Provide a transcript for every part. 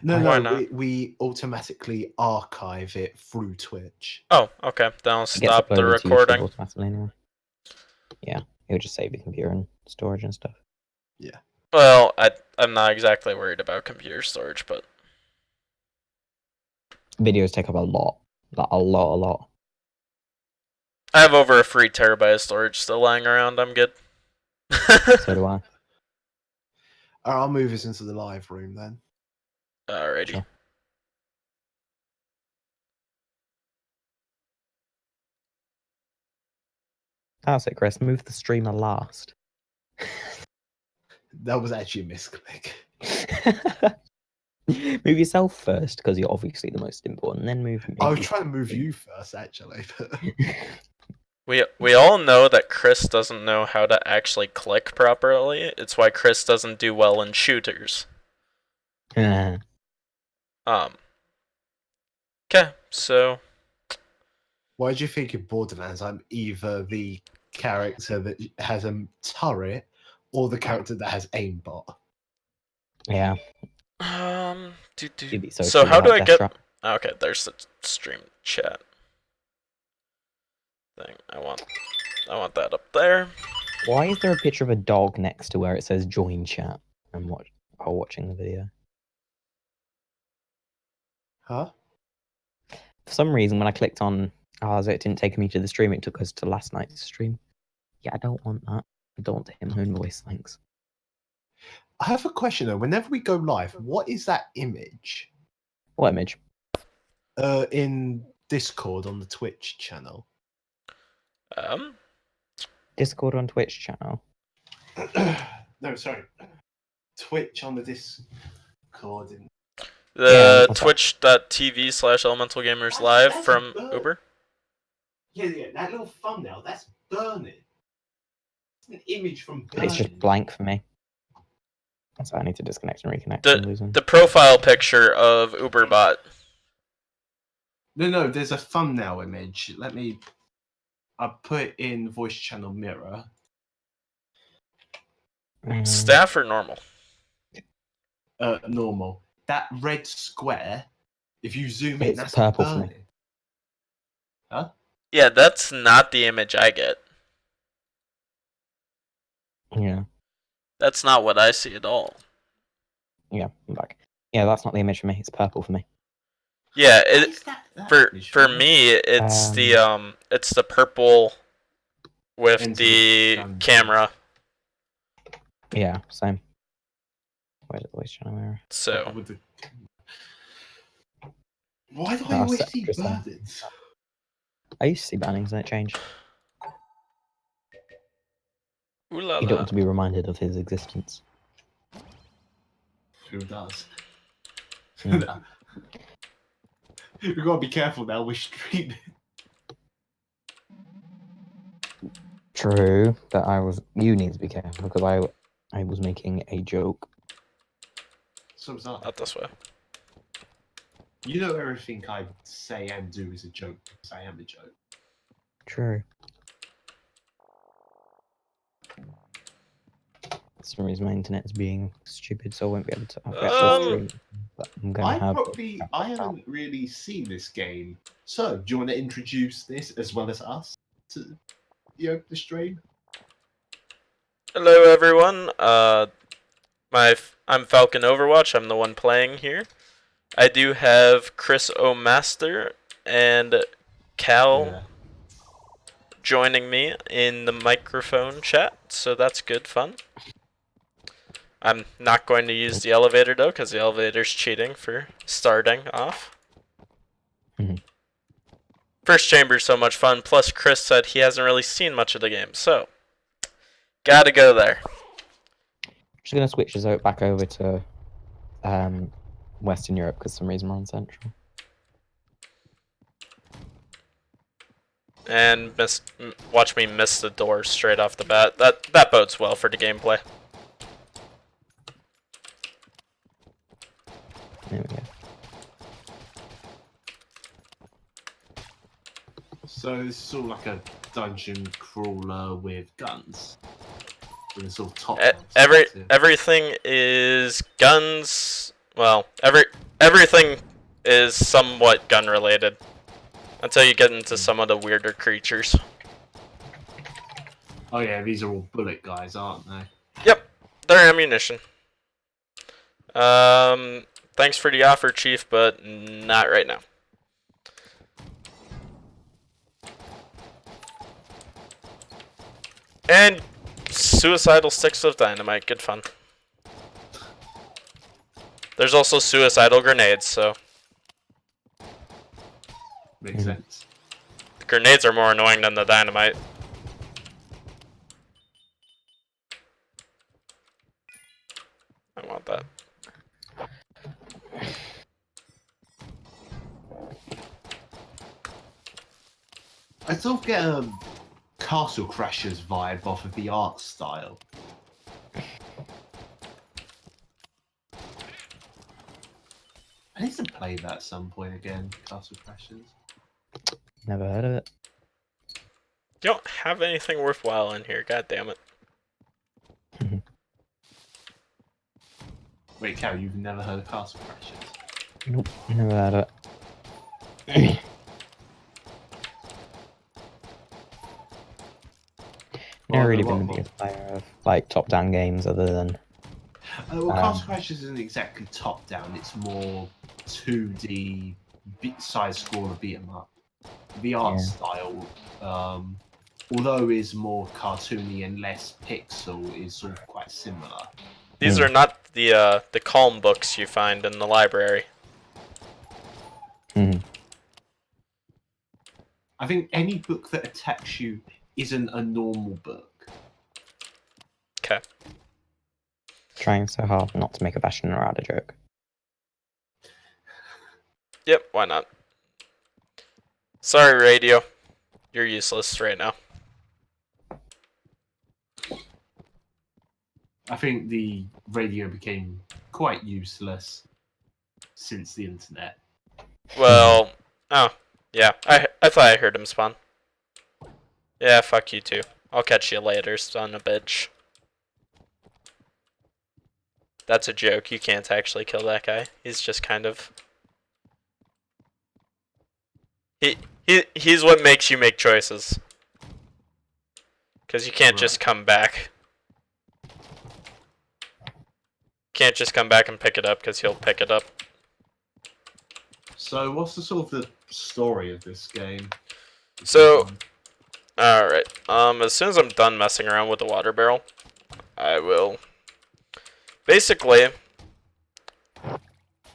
Why No, not? we automatically archive it through Twitch. Oh, okay. Then I'll It gets stop the uploaded to YouTube recording. automatically anyway. Yeah, it would just save your computer and storage and stuff. Yeah. Well, I'm not exactly worried about computer storage, but Videos take up a lot. Like, a lot. I have over a 3 terabyte of storage still lying around. I'm good. So do I. I'll move us into the live room then. Alrighty. Sure. That's it, Chris. Move the streamer last. That was actually a misclick. Move yourself first, because you're obviously the most important. Then move me. I was trying to move you first, actually. But... We all know that Chris doesn't know how to actually click properly. It's why Chris doesn't do well in shooters. Okay, so Why do you think in Borderlands I'm either the character that has a turret or the character that has aimbot? Yeah. So how do I get? Okay, there's the stream chat thing. I want that up there. Why is there a picture of a dog next to where it says join chat and while watching the video? Huh? For some reason, when I clicked on ours, it didn't take me to the stream. It took us to last night's stream. Yeah, I don't want that. I don't want him own voice, thanks. I have a question though. Whenever we go live, what is that image? What image? In Discord on the Twitch channel. Discord on Twitch channel. No, sorry. Twitch on the Discord. The twitch.tv/Elemental Gamers Live from Uber. Yeah, that little thumbnail, that's burning. It's an image from burning. It's just blank for me. So I need to disconnect and reconnect. The profile picture of Uberbot. No, there's a thumbnail image. I put it in voice channel mirror. Staff or normal? Normal. That red square, if you zoom in, that's purple burning. for me. Huh? Yeah, that's not the image I get. Yeah. That's not what I see at all. Yeah, I'm back. Yeah, that's not the image for me. It's purple for me. Yeah, for me it's the purple with the camera. Yeah, same. Where's the voice channel mirror? So why do I always see burdens? I used to see bannings and it changed. Ooh la la. You don't want to be reminded of his existence. Who does? We've got to be careful now, we're streaming. True, but you need to be careful because I was making a joke. So was I. Not this way. You know everything I say and do is a joke because I am a joke. True. For some reason my internet is being stupid, so I won't be able to stream. But I'm gonna I haven't really seen this game. So, do you want to introduce this as well as us to the stream? Hello everyone. I'm Falcon Overwatch. I'm the one playing here. I do have Chris O'Master and Cal joining me in the microphone chat, so that's good fun. I'm not going to use the elevator though, because the elevator's cheating for starting off. First chamber's so much fun, plus Chris said he hasn't really seen much of the game, so gotta go there. I'm just gonna switch us back over to Western Europe because for some reason we're on Central. And watch me miss the door straight off the bat. That bodes well for the gameplay. There we go. So this is all like a dungeon crawler with guns. And it's all top. Everything is guns. Well, everything is somewhat gun related until you get into some of the weirder creatures. Oh yeah, these are all bullet guys, aren't they? Yep, they're ammunition. Thanks for the offer, Chief, but not right now. And suicidal sticks of dynamite, good fun. There's also suicidal grenades, so Makes sense. the grenades are more annoying than the dynamite. I want that. I sort of get a Castle Crashers vibe off of the art style. I need to play that at some point again, Castle Crashers. Never heard of it. You don't have anything worthwhile in here, god damn it. Wait, Cal, you've never heard of Castle Crashers? Nope, never heard of it. Never really been the biggest player of like top-down games other than. Well, Castle Crashers isn't exactly top-down, it's more 2D side-scroller beat-em-up. The art style, although is more cartoony and less pixel, is sort of quite similar. These are not the calm books you find in the library. Mm. I think any book that attacks you isn't a normal book. Okay. Trying so hard not to make a Bastion or a joke. Yep, why not? Sorry, radio. You're useless right now. I think the radio became quite useless since the internet. Well, oh, yeah, I thought I heard him spawn. Yeah, fuck you too. I'll catch you later, son of a bitch. That's a joke, you can't actually kill that guy. He's just kind of... He's what makes you make choices. Because you can't just come back. Can't just come back and pick it up, because he'll pick it up. So, what's the sort of the story of this game? So, alright. As soon as I'm done messing around with the water barrel, I will... Basically,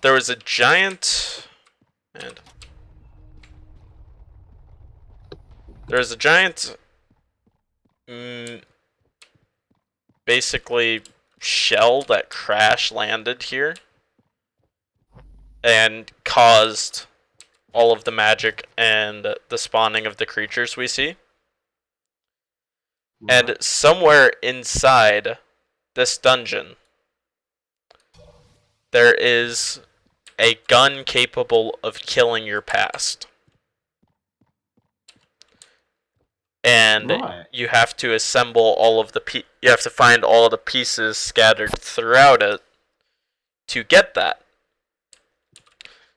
there was a giant... And... There's a giant... basically, shell that crash landed here. And caused all of the magic and the spawning of the creatures we see. Right. And somewhere inside this dungeon, there is a gun capable of killing your past. And you have to assemble all of the you have to find all of the pieces scattered throughout it to get that.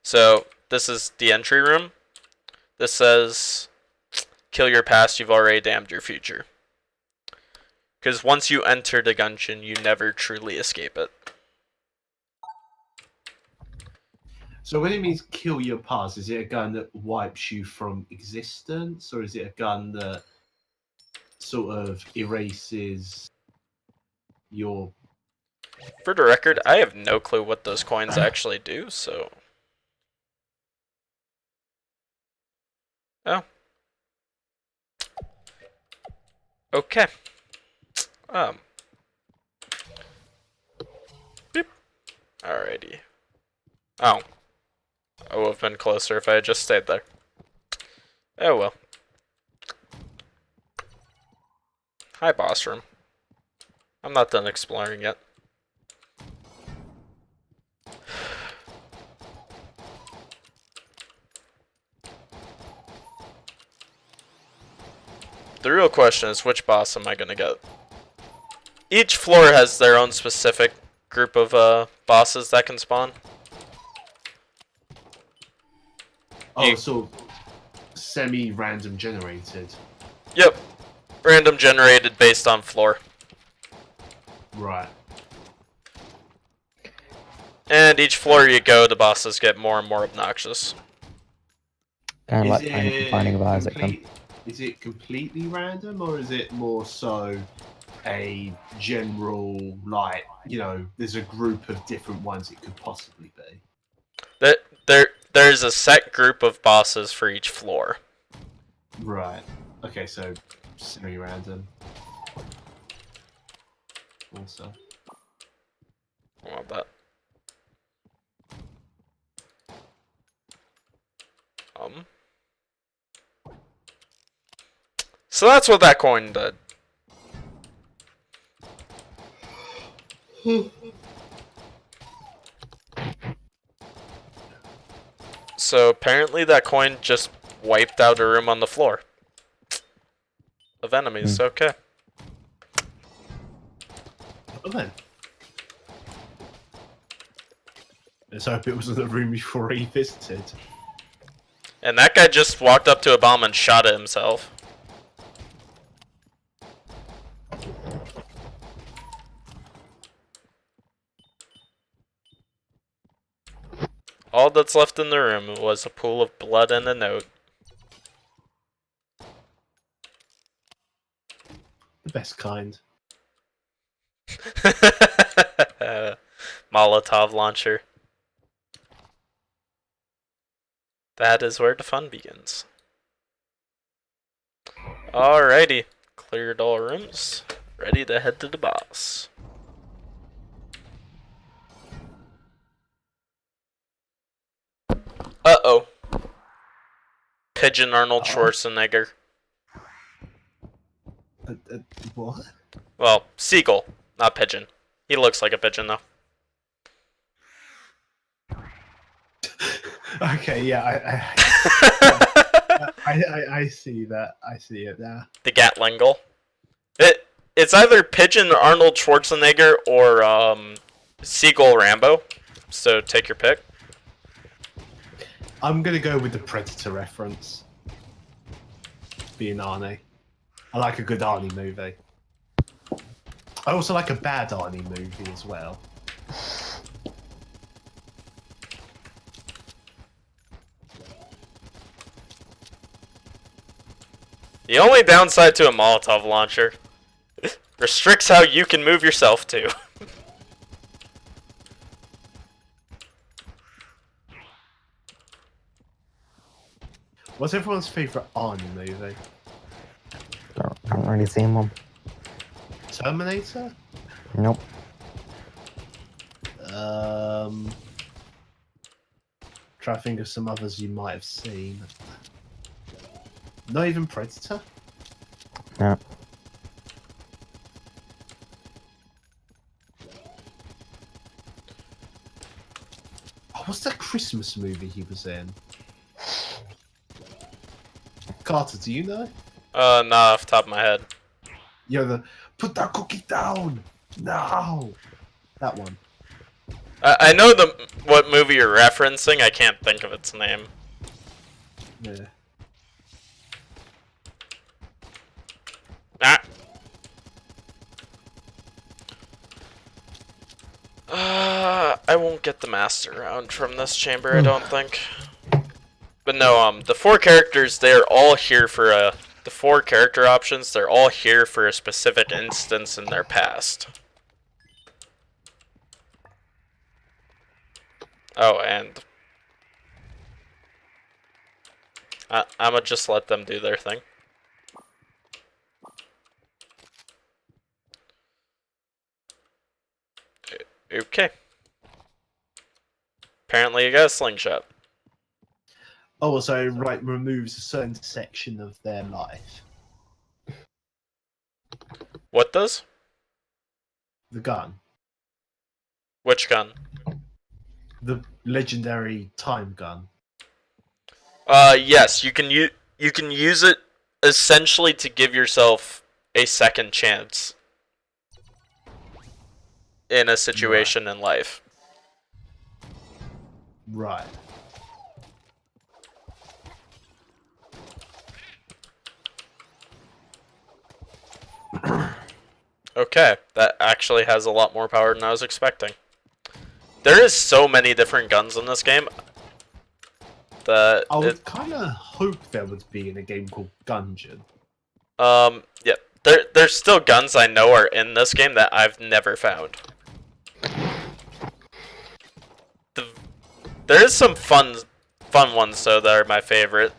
So, this is the entry room. This says, kill your past, you've already damned your future. Because once you enter the Gungeon, you never truly escape it. So when it means kill your past, is it a gun that wipes you from existence? Or is it a gun that sort of erases your... For the record, I have no clue what those coins actually do, so... Oh. Okay. Beep. Alrighty. Oh. I would have been closer if I had just stayed there. Oh well. Hi, boss room. I'm not done exploring yet. The real question is, which boss am I gonna get? Each floor has their own specific group of bosses that can spawn. Oh, so semi-random generated. Yep. Random generated based on floor. Right. And each floor you go, the bosses get more and more obnoxious. Kind of like finding a as it comes. Is it completely random, or is it more so a general, like, you know, there's a group of different ones it could possibly be? There's a set group of bosses for each floor. Right. Okay, so semi-random. Also. I want that. So that's what that coin did. So apparently that coin just wiped out a room on the floor of enemies. Okay. Well then. Let's hope it wasn't the room before he visited. And that guy just walked up to a bomb and shot it himself. All that's left in the room was a pool of blood and a note. The best kind. Molotov launcher. That is where the fun begins. Alrighty. Cleared all rooms. Ready to head to the boss. Uh-oh. Pigeon Arnold Schwarzenegger. What? Well, seagull, not pigeon. He looks like a pigeon, though. Okay, yeah, I see that. I see it now. The Gatlingle. It's either Pigeon Arnold Schwarzenegger or Seagull Rambo. So take your pick. I'm gonna go with the Predator reference. Being Arnie. I like a good Arnie movie. I also like a bad Arnie movie as well. The only downside to a Molotov launcher restricts how you can move yourself too. What's everyone's favourite Arnie movie? I haven't really seen one. Terminator? Nope. Try to think of some others you might have seen. Not even Predator? No. Oh, what's that Christmas movie he was in? Carter, do you know? Not off the top of my head. The put that cookie down! No! That one. I know what movie you're referencing, I can't think of its name. Yeah. I won't get the master round from this chamber, I don't think. But no, the four characters, they're all here for the four character options, they're all here for a specific instance in their past. Oh, and I'ma just let them do their thing. Okay. Apparently you got a slingshot. Oh, so right, removes a certain section of their life. What does? The gun. Which gun? The legendary time gun. Yes, you can use it essentially to give yourself a second chance in a situation in life. Right. Okay, that actually has a lot more power than I was expecting. There is so many different guns in this game that I would kind of hope there would be in a game called Gungeon. Yeah, there's still guns I know are in this game that I've never found. There is some fun ones though that are my favorite.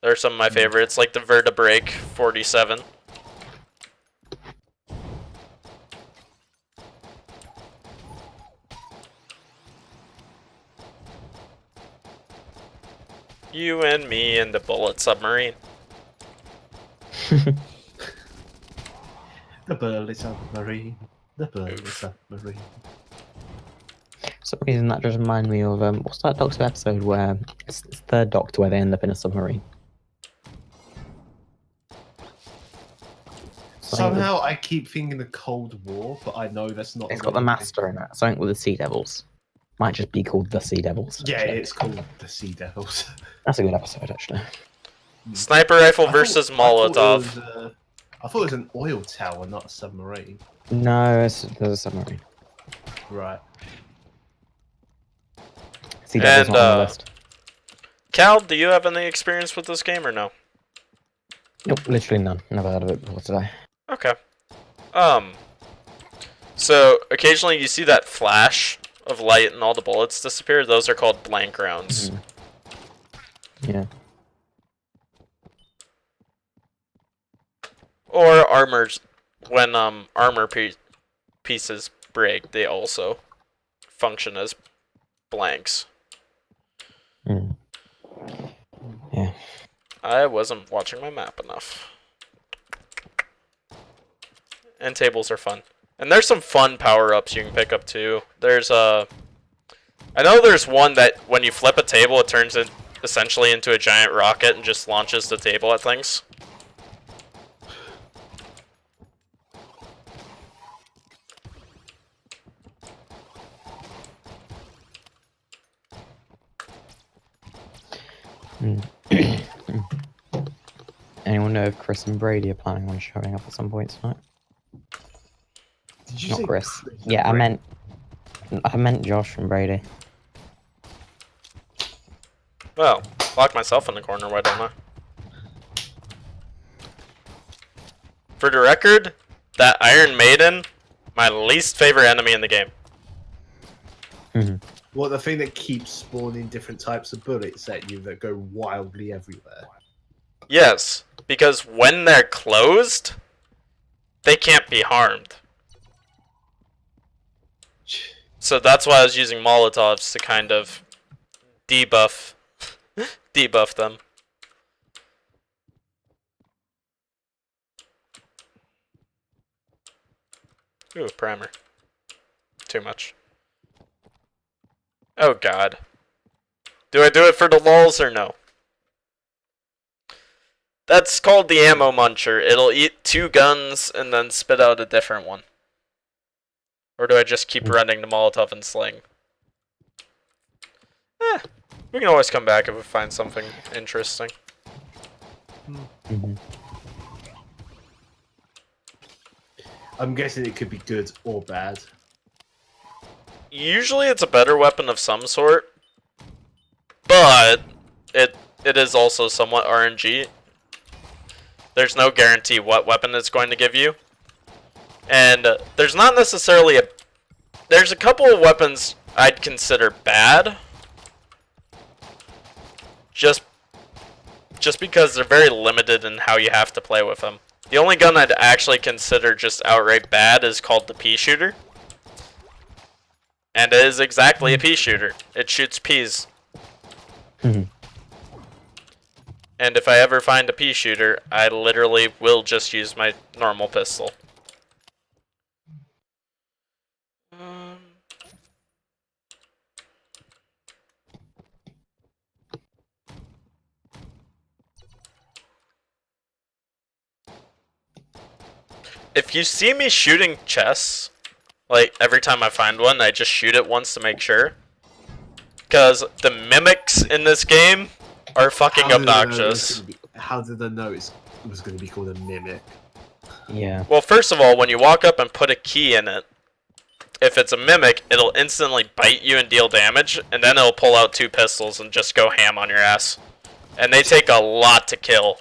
There are some of my favorites, like the Vertebrake 47. You and me and the bullet submarine. The burly submarine. The burly submarine. For some reason, that just reminded me of what's that Doctor episode where it's Third Doctor where they end up in a submarine. Somehow I keep thinking the Cold War, but I know that's not. It's got the Master in it. Something with the Sea Devils. Might just be called the Sea Devils. Yeah, it's called the Sea Devils. That's a good episode, actually. Sniper rifle versus Molotov. I thought it was an oil tower, not a submarine. No, there's a submarine. Right. Sea Devils And, not on the list. Cal, do you have any experience with this game or no? Nope, literally none. Never heard of it before today. Okay. So occasionally you see that flash of light and all the bullets disappear. Those are called blank rounds. Yeah. Or armors, when armor pieces break, they also function as blanks. Yeah. I wasn't watching my map enough. And tables are fun. And there's some fun power-ups you can pick up too. There's I know there's one that when you flip a table, it turns it essentially into a giant rocket and just launches the table at things. Anyone know if Chris and Brady are planning on showing up at some point tonight? Did you Not say Chris. Yeah, I meant Josh and Brady. Well, lock myself in the corner, why don't I? For the record, that Iron Maiden, my least favorite enemy in the game. Well, the thing that keeps spawning different types of bullets at you that go wildly everywhere. Yes, because when they're closed, they can't be harmed. So that's why I was using Molotovs to kind of debuff them. Ooh, primer. Too much. Oh god. Do I do it for the lulz or no? That's called the ammo muncher. It'll eat 2 guns and then spit out a different one. Or do I just keep running the Molotov and sling? We can always come back if we find something interesting. I'm guessing it could be good or bad. Usually it's a better weapon of some sort, but it is also somewhat RNG. There's no guarantee what weapon it's going to give you. And there's not necessarily there's a couple of weapons I'd consider bad. Just because they're very limited in how you have to play with them. The only gun I'd actually consider just outright bad is called the pea shooter. And it is exactly a pea shooter. It shoots peas. And if I ever find a pea shooter, I literally will just use my normal pistol. If you see me shooting chests, like every time I find one, I just shoot it once to make sure. Because the mimics in this game are fucking obnoxious. How did I know it was going to be called a mimic? Yeah. Well, first of all, when you walk up and put a key in it, if it's a mimic, it'll instantly bite you and deal damage, and then it'll pull out 2 pistols and just go ham on your ass. And they take a lot to kill.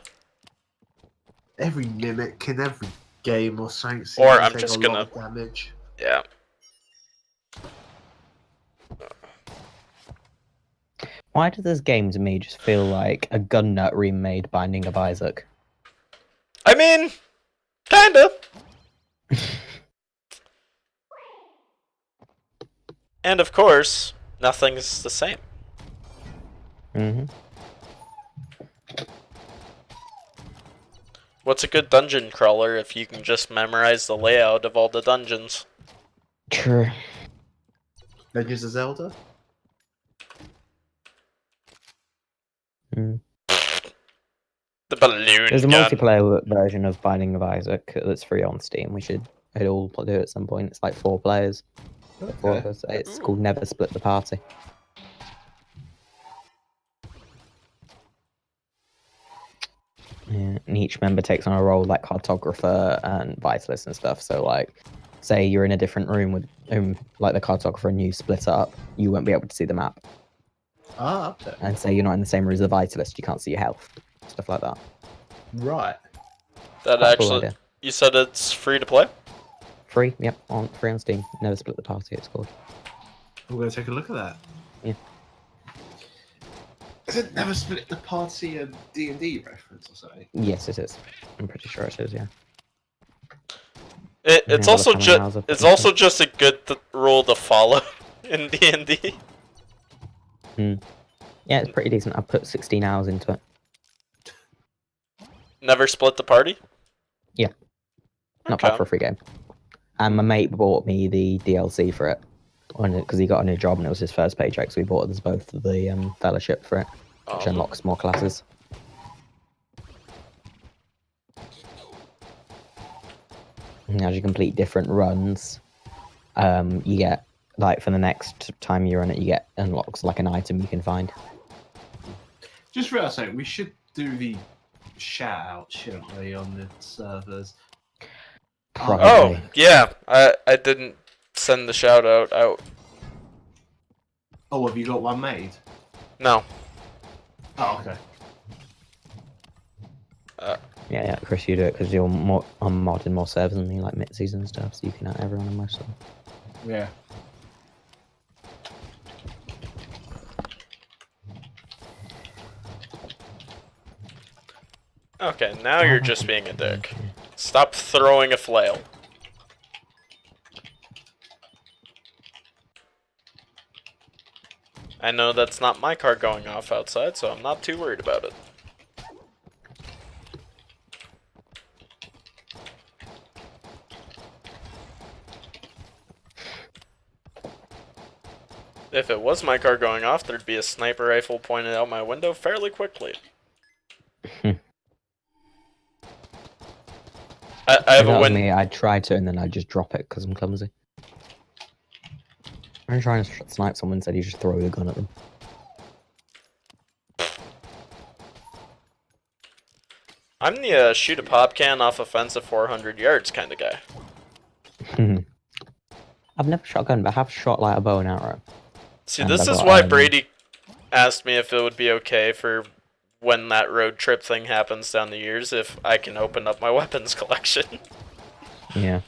Every mimic in every game or something seems Or to I'm take just a gonna... lot of damage. Yeah. Why does this game to me just feel like a gun nut remade Binding of Isaac? I mean, kinda. And of course, nothing's the same. Mm-hmm. What's a good dungeon crawler if you can just memorize the layout of all the dungeons? True. Legends of Zelda? Mm. The balloon There's a gun. multiplayer version of Binding of Isaac that's free on Steam. We should all do it at some point. It's like 4 players. 4 of us. It's called Never Split the Party. Yeah, and each member takes on a role like cartographer and vitalist and stuff. So, like, say you're in a different room with like the cartographer, and you split up, you won't be able to see the map. Ah, okay. And say you're not in the same room as the vitalist, you can't see your health, stuff like that. Right. That Quite a cool actually, idea. you said it's free to play? Free, yep, free on Steam. Never Split the Party, it's called. I'm going to take a look at that. Yeah. Is it Never Split the Party a D&D reference or something? Yes, it is. I'm pretty sure it is. Yeah. It's Yeah, also look how many hours just I've put it's into also it. just a good rule to follow in D&D. Yeah, it's pretty decent. I've put 16 hours into it. Never split the party? Yeah. Not Okay. bad for a free game. And my mate bought me the DLC for it because he got a new job and it was his first paycheck, so we bought us both the fellowship for it, which Oh. unlocks more classes. And as you complete different runs, you get, like, for the next time you run it, you get unlocks like an item you can find. Just realised something, we should do the shout out, shouldn't we, on the servers? Probably. Oh, yeah. I didn't send the shout out. Oh, have you got one made? No. Oh, okay. Yeah, Chris, you do it because you're more on modding more servers than me, like mid-season stuff, so you can add everyone on most of them. Yeah. Okay, now you're just being a dick. Stop throwing a flail. I know that's not my car going off outside, so I'm not too worried about it. If it was my car going off, there'd be a sniper rifle pointed out my window fairly quickly. I have If that a was win. me, I'd try to, and then I'd just drop it because I'm clumsy. I'm trying to snipe someone, instead you just throw the gun at them. I'm the shoot a pop can off offensive 400 yards kind of guy. I've never shot a gun, but I have shot like a bow and arrow. See, And this I is got, why Brady asked me if it would be okay for when that road trip thing happens down the years, if I can open up my weapons collection. Yeah.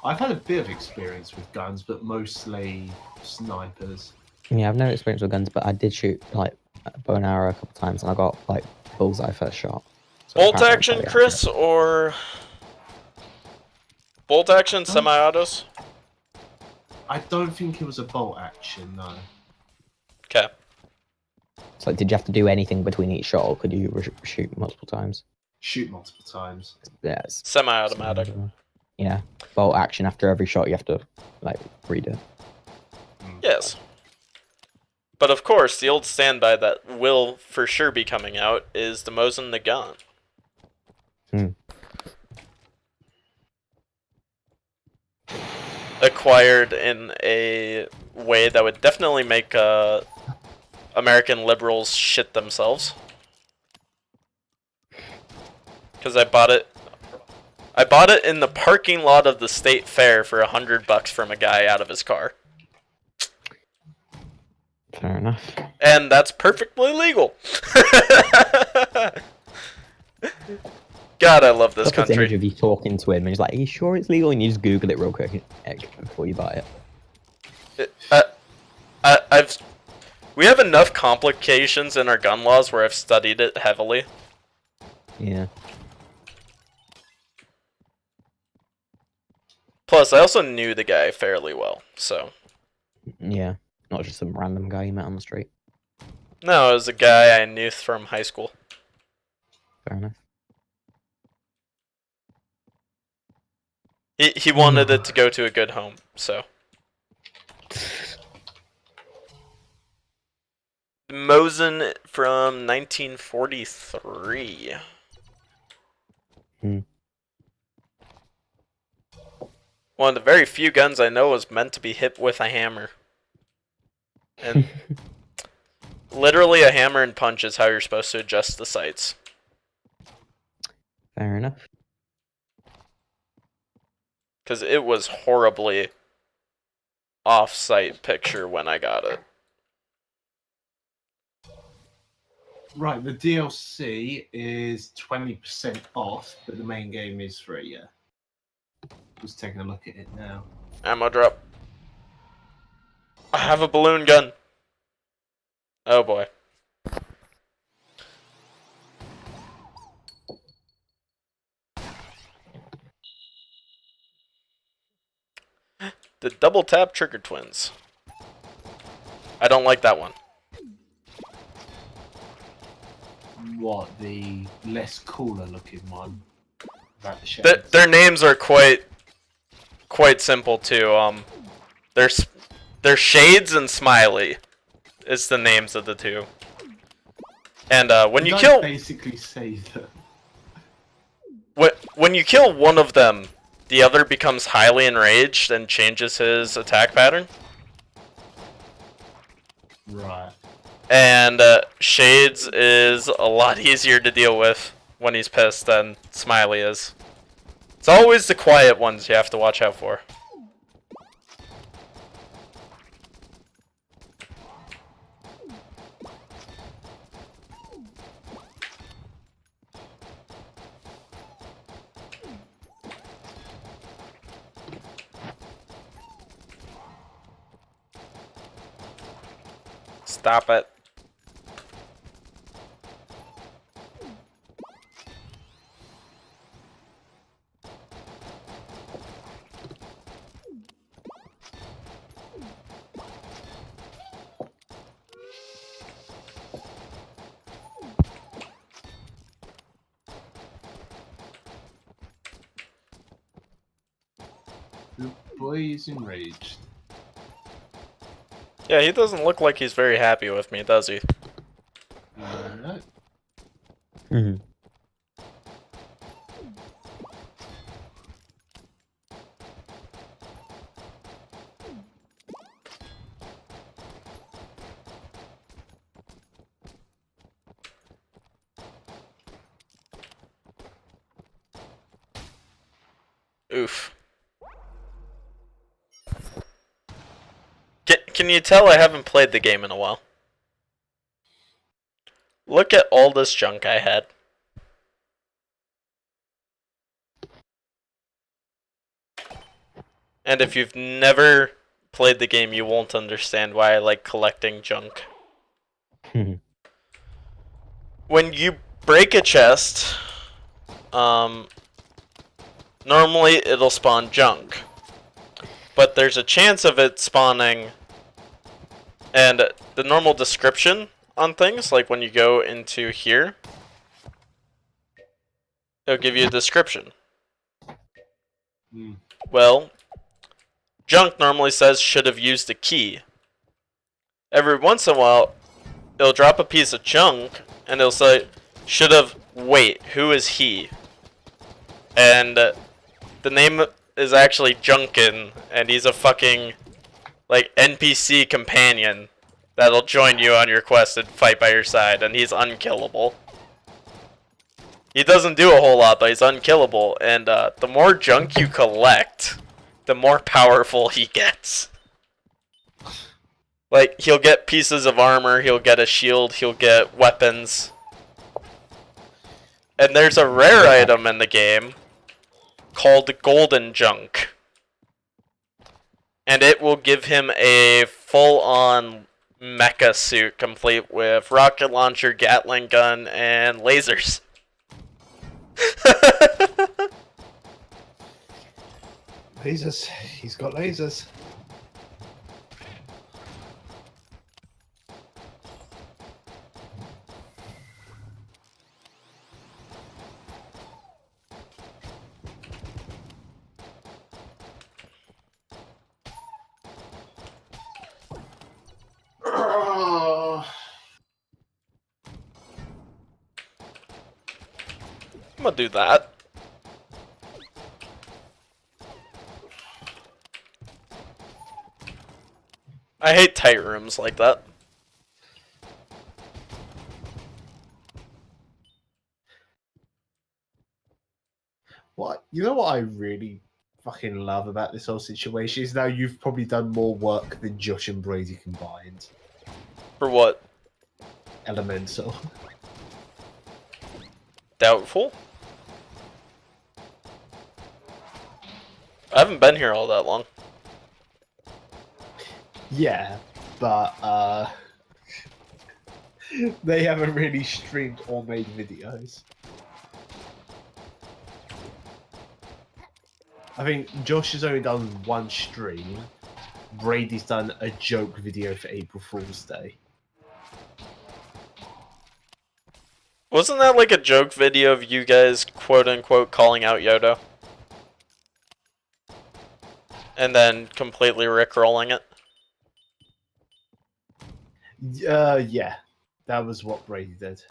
I've had a bit of experience with guns, but mostly snipers. Yeah, I've no experience with guns, but I did shoot like a bow and arrow a couple times, and I got like bullseye first shot. So Bolt apparently I'm action, pretty Chris, accurate. or bolt action, semi-autos? I don't think it was a bolt action, no. Okay. So did you have to do anything between each shot, or could you shoot multiple times? Shoot multiple times. Yeah. It's Semi-automatic. Yeah. Bolt action after every shot, you have to like redo it. Yes. But of course, the old standby that will for sure be coming out is the Mosin Nagant. Acquired in a way that would definitely make American liberals shit themselves. Because I bought it I bought it in the parking lot of the state fair for $100 from a guy out of his car. Fair enough. And that's perfectly legal. God, I love this Got this image country. of you talking to him, and he's like, "Are you sure it's legal?" And you just Google it real quick before you buy it. We have enough complications in our gun laws where I've studied it heavily. Yeah. Plus, I also knew the guy fairly well, so. Yeah. Not just some random guy you met on the street. No, it was a guy I knew from high school. Fair enough. He wanted it to go to a good home, so. Mosin from 1943. One of the very few guns I know was meant to be hit with a hammer. And literally a hammer and punch is how you're supposed to adjust the sights. Fair enough. Because it was horribly off-site picture when I got it. Right, the DLC is 20% off, but the main game is free, yeah. Just taking a look at it now. Ammo drop. I have a balloon gun. Oh boy. The double tap trigger twins. I don't like that one. What, the less cooler looking one? About the shades? Their names are quite simple too. They're Shades and Smiley. Is the names of the two. And when you kill, basically say that when you kill one of them, the other becomes highly enraged and changes his attack pattern. right. And Shades is a lot easier to deal with when he's pissed than Smiley is. It's always the quiet ones you have to watch out for. Stop it. The boy is enraged. Yeah, he doesn't look like he's very happy with me, does he? No. Mm-hmm. Oof. Can you tell I haven't played the game in a while? Look at all this junk I had. And if you've never played the game, you won't understand why I like collecting junk. When you break a chest, normally it'll spawn junk. But there's a chance of it spawning, and the normal description on things, like when you go into here, it'll give you a description. Well, junk normally says should have used a key. Every once in a while, it'll drop a piece of junk, and it'll say, should have, wait, who is he? And the name is actually Junkin, and he's a fucking, like, NPC companion that'll join you on your quest and fight by your side, and he's unkillable. He doesn't do a whole lot, but he's unkillable. And the more junk you collect, the more powerful he gets. Like, he'll get pieces of armor, he'll get a shield, he'll get weapons. And there's a rare item in the game called Golden Junk. And it will give him a full-on mecha suit complete with rocket launcher, Gatling gun, and lasers. Lasers. He's got lasers. I'm gonna do that. I hate tight rooms like that. What? You know what I really fucking love about this whole situation is now you've probably done more work than Josh and Brady combined. For what? Elemental. Doubtful? I haven't been here all that long. Yeah, but they haven't really streamed or made videos. I think Josh has only done one stream. Brady's done a joke video for April Fool's Day. Wasn't that like a joke video of you guys quote-unquote calling out Yodo? And then completely rickrolling it? Yeah. That was what Brady did.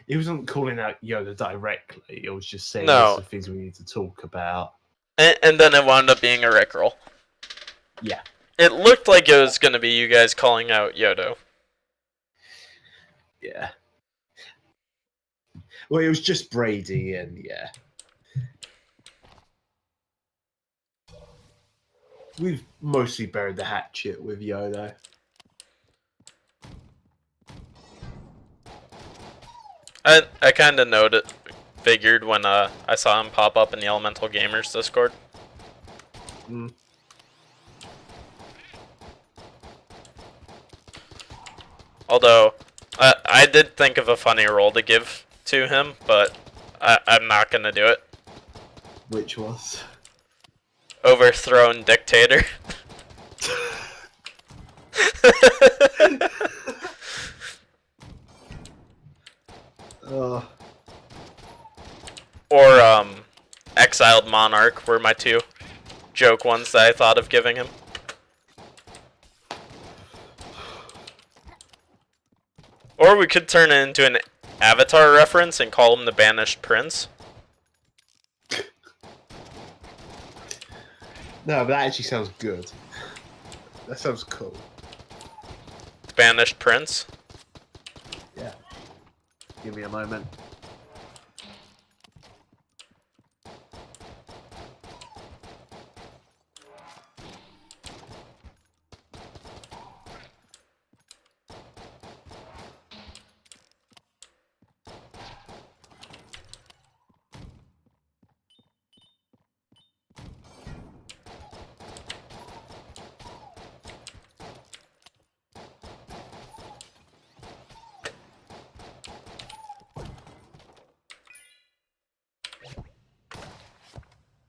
It wasn't calling out Yoda directly. It was just saying No. the things we need to talk about. And then it wound up being a rickroll. Yeah. It looked like it was gonna be you guys calling out Yodo. Yeah. Well, it was just Brady, and yeah. We've mostly buried the hatchet with Yodo. I kind of figured when I saw him pop up in the Elemental Gamers Discord. Mm. Although, I did think of a funny role to give to him, but I'm not gonna do it. Which was? Overthrown dictator. Or exiled monarch were my two joke ones that I thought of giving him. Or we could turn it into an Avatar reference and call him the Banished Prince. No, but that actually sounds good. That sounds cool. Banished Prince. Yeah. Give me a moment.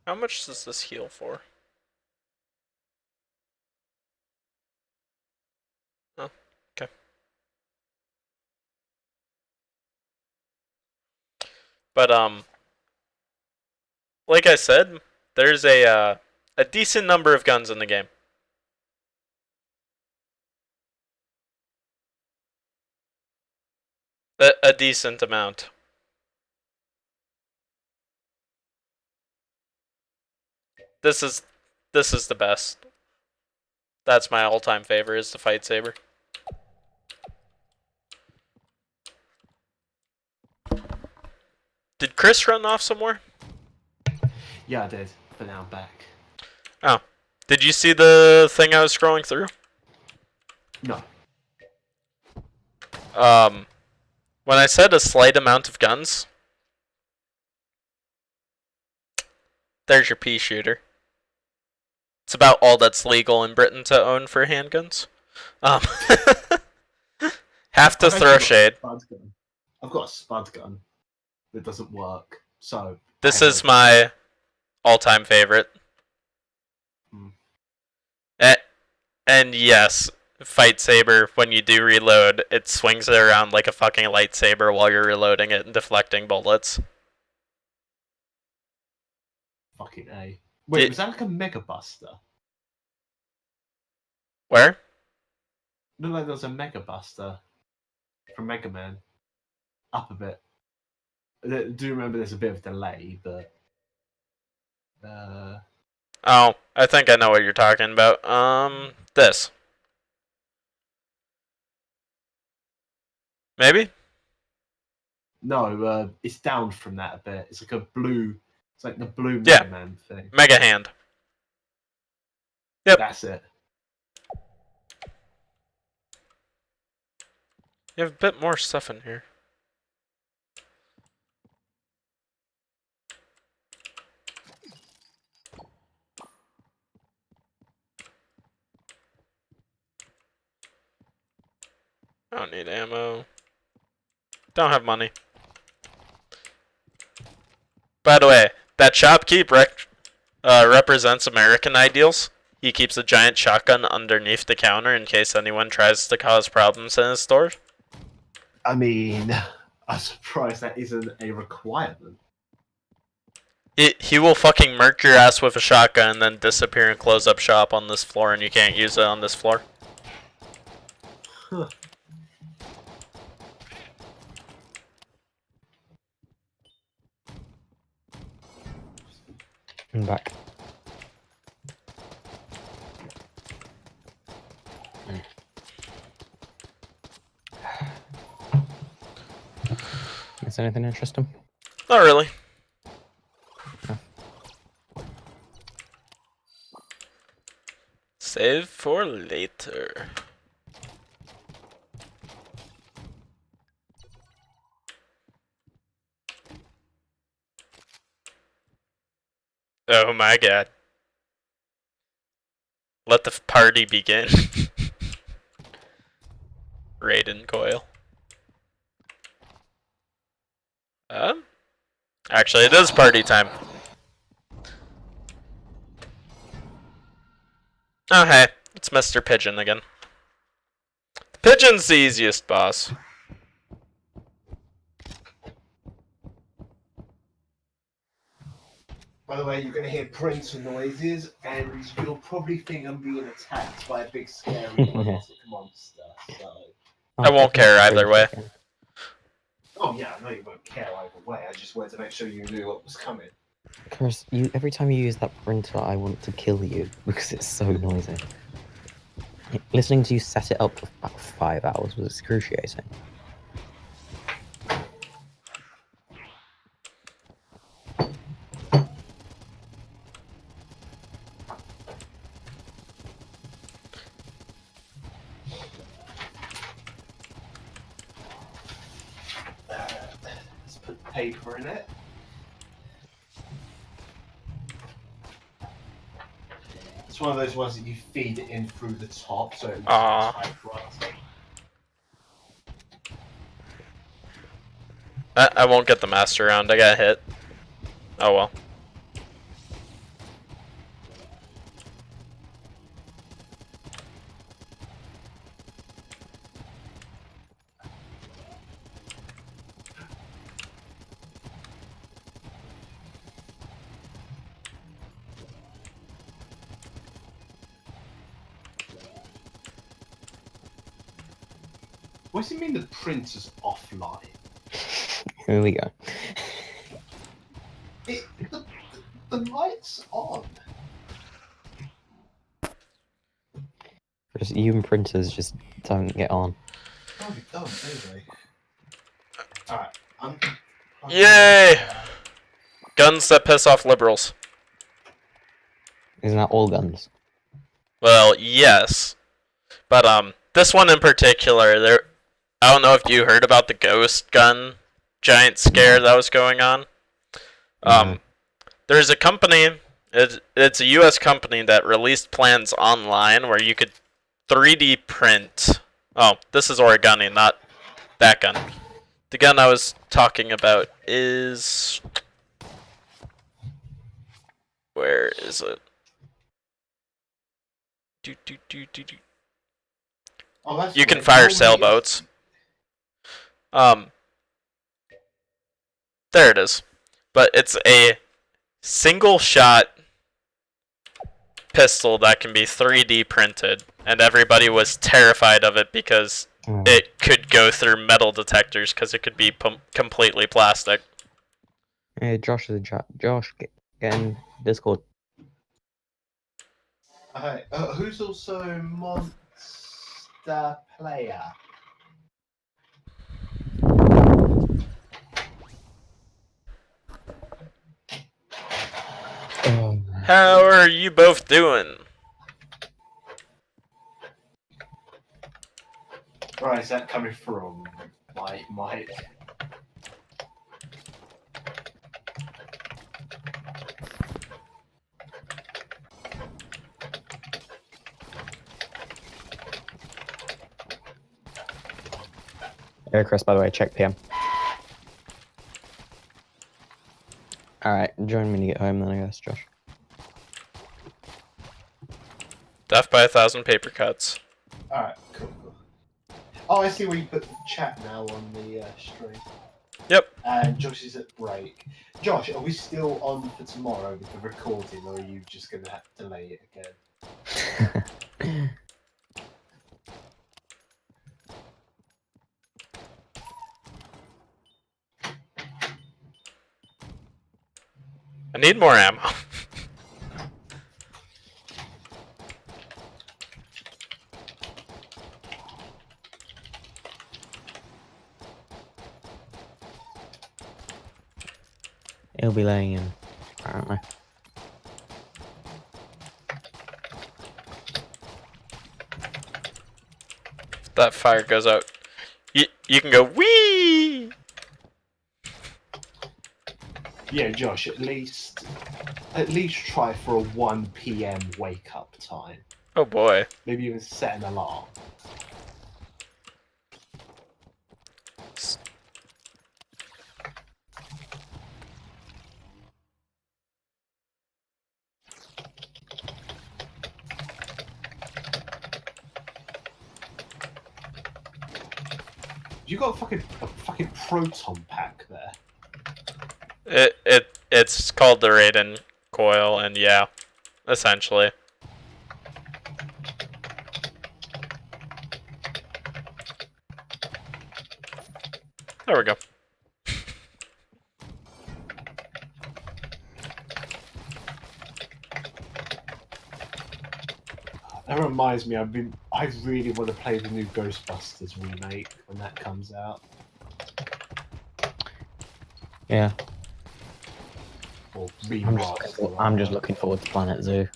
How much does this heal for? Oh, okay. But like I said, there's a decent number of guns in the game. A decent amount. This this is the best. That's my all-time favorite, is the fight saber. Did Chris run off somewhere? Yeah, I did, but now I'm back. Oh. Did you see the thing I was scrolling through? No. When I said a slight amount of guns, there's your pea shooter. It's about all that's legal in Britain to own for handguns. Have to throw shade. I've got a spud gun that doesn't work, so... This is my all-time favorite. And yes, fight saber, when you do reload, it swings it around like a fucking lightsaber while you're reloading it and deflecting bullets. Fucking A. Wait, was that like a Mega Buster? Where? Looked like there was a Mega Buster from Mega Man. Up a bit. I do remember there's a bit of delay, but... Oh, I think I know what you're talking about. This. Maybe? No, it's down from that a bit. It's like a blue... It's like the blue Mega Man thing. Mega Hand. Yep. That's it. You have a bit more stuff in here. I don't need ammo. Don't have money. By the way, that shopkeep represents American ideals. He keeps a giant shotgun underneath the counter in case anyone tries to cause problems in his store. I mean, I'm surprised that isn't a requirement. He will fucking murk your ass with a shotgun and then disappear and close up shop on this floor, and you can't use it on this floor. Huh. I'm back. Is anything interesting? Not really. No. Save for later. Oh my god. Let the party begin. Raiden coil. Actually, it is party time. Oh hey, it's Mr. Pigeon again. The Pigeon's the easiest boss. By the way, you're going to hear printer noises, and you'll probably think I'm being attacked by a big scary robotic monster. So. I won't care either way. Oh yeah, I know you won't care either way. I just wanted to make sure you knew what was coming. Chris, every time you use that printer, I want to kill you because it's so noisy. Listening to you set it up for about 5 hours was excruciating. Let's put paper in it. It's one of those ones that you feed it in through the top, so it looks like I won't get the master round. I got hit. Oh well. What does it mean the printer's offline? Here we go. The light's on. Just you and printers just don't get on. Oh, it does, anyway. Alright, Yay! Guns that piss off liberals. Isn't that all guns? Well, yes. But, this one in particular, I don't know if you heard about the ghost gun giant scare that was going on. There's a company, it's a US company that released plans online where you could 3D print. Oh, this is origami, not that gun. The gun I was talking about is... Where is it? Oh, that's You can weird. fire Normally sailboats. There it is. But it's a single shot pistol that can be 3D printed, and everybody was terrified of it because it could go through metal detectors because it could be completely plastic. Hey, Josh is Josh, get in Discord. Okay, who's also monster player? How are you both doing? Right, is that coming from Mike? Hey, Chris, by the way, check PM. Alright, join me when you get home then, I guess, Josh. Death by 1,000 paper cuts. Alright, cool. Oh, I see where you put the chat now on the stream. Yep. And Josh is at break. Josh, are we still on for tomorrow with the recording, or are you just going to have to delay it again? I need more ammo. He'll be laying in, apparently. If that fire goes out, you can go wee. Yeah, Josh, at least try for a 1 PM wake up time. Oh boy. Maybe even set an alarm. You got a fucking proton pack there. It's called the Raiden coil, and yeah, essentially. There we go. That reminds me, I really want to play the new Ghostbusters remake when that comes out. Yeah. Or I'm just looking forward to Planet Zoo.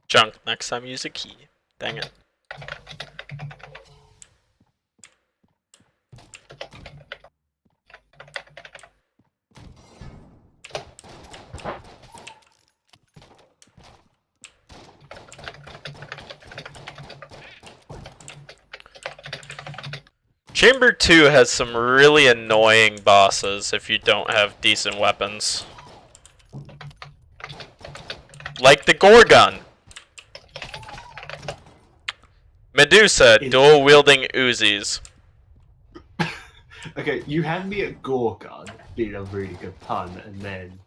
Junk. Next time, use a key. Dang it. Chamber 2 has some really annoying bosses if you don't have decent weapons. like the Gorgon. Medusa, dual-wielding Uzis. Okay, you had me at Gorgon being a really good pun, and then...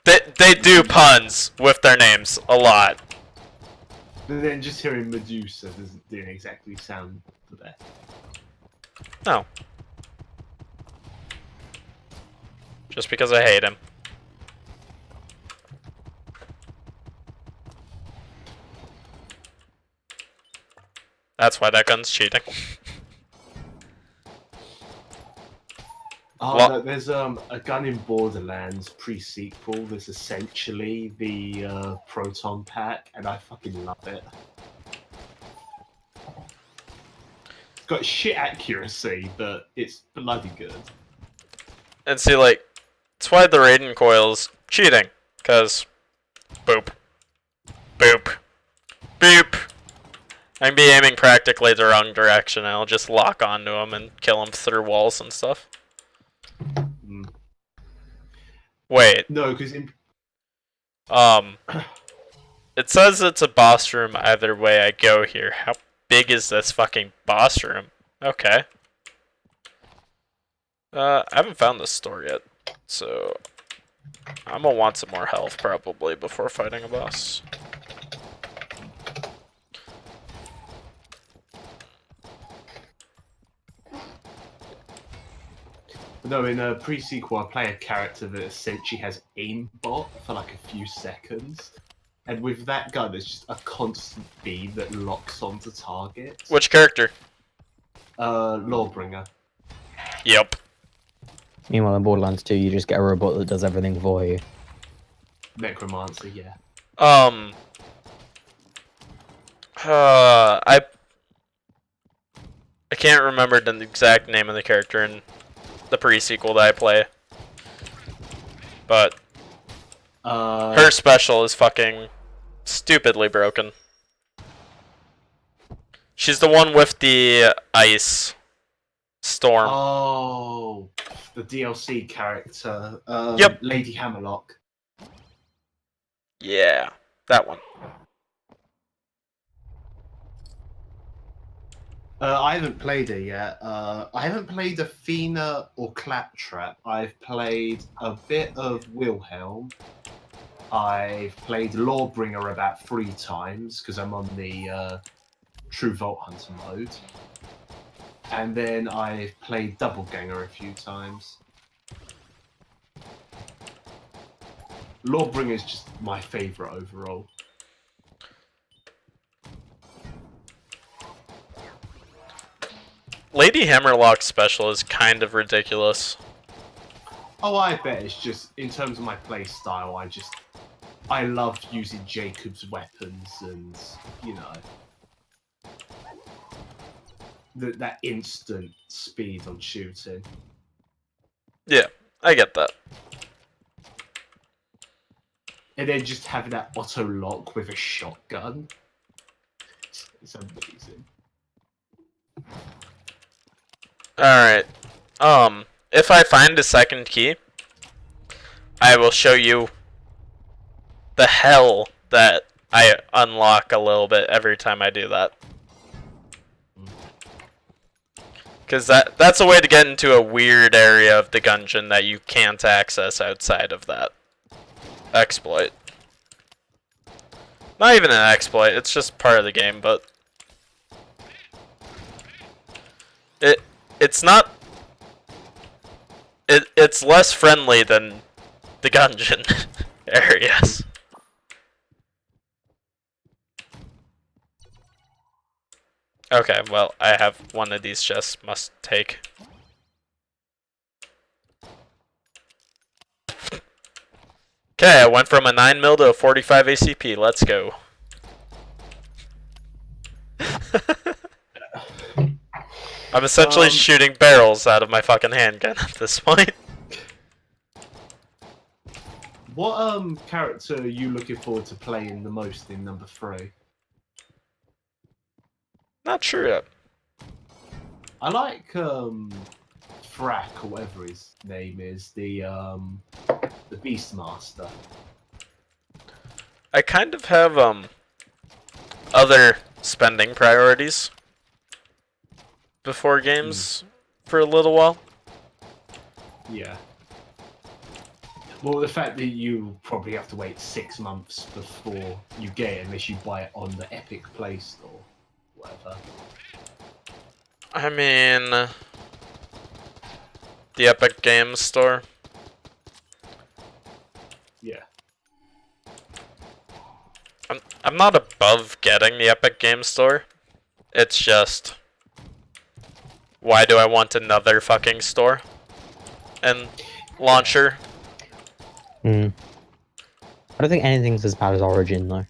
They do puns with their names a lot. And then just hearing Medusa didn't exactly sound the best. No. Just because I hate him. That's why that gun's cheating. Oh, no, there's a gun in Borderlands pre-sequel. There's essentially the proton pack, and I fucking love it. It's got shit accuracy, but it's bloody good. And see, like, that's why the Raiden coil's cheating. Cause, boop, boop, boop. I can be aiming practically the wrong direction, and I'll just lock onto him and kill him through walls and stuff. Wait. No, because in... It says it's a boss room either way I go here. How big is this fucking boss room? Okay. I haven't found this store yet, so I'm gonna want some more health probably before fighting a boss. No, in a pre-sequel, I play a character that essentially has aimbot for like a few seconds. And with that gun, it's just a constant beam that locks onto targets. Which character? Lawbringer. Yep. Meanwhile, in Borderlands 2, you just get a robot that does everything for you. Necromancer, yeah. I can't remember the exact name of the character in the pre-sequel that I play. But her special is fucking stupidly broken. She's the one with the ice storm. Oh, the DLC character. Yep. Lady Hammerlock. Yeah, that one. I haven't played it yet. I haven't played Athena or Claptrap. I've played a bit of Wilhelm. I've played Lawbringer about 3 times because I'm on the True Vault Hunter mode. And then I've played Doubleganger a few times. Lawbringer is just my favourite overall. Lady Hammerlock's special is kind of ridiculous. Oh, I bet it's just, in terms of my play style, I love using Jacob's weapons and, you know, that instant speed on shooting. Yeah, I get that. And then just having that auto lock with a shotgun. It's amazing. Alright. If I find a second key, I will show you the hell that I unlock a little bit every time I do that. Because that's a way to get into a weird area of the Gungeon that you can't access outside of that exploit. Not even an exploit, it's just part of the game, but it's not... It's less friendly than the Gungeon areas. Okay, well, I have one of these chests, must take. Okay, I went from a 9mm to a 45 ACP, let's go. I'm essentially shooting barrels out of my fucking handgun at this point. What character are you looking forward to playing the most in number 3? Not sure yet. I like Frack or whatever his name is, the Beastmaster. I kind of have other spending priorities before games for a little while. Yeah. Well, the fact that you probably have to wait 6 months before you get it, unless you buy it on the Epic Play Store, whatever. I mean, the Epic Games Store. Yeah. I'm not above getting the Epic Games Store. It's just, why do I want another fucking store and launcher? I don't think anything's as bad as Origin though.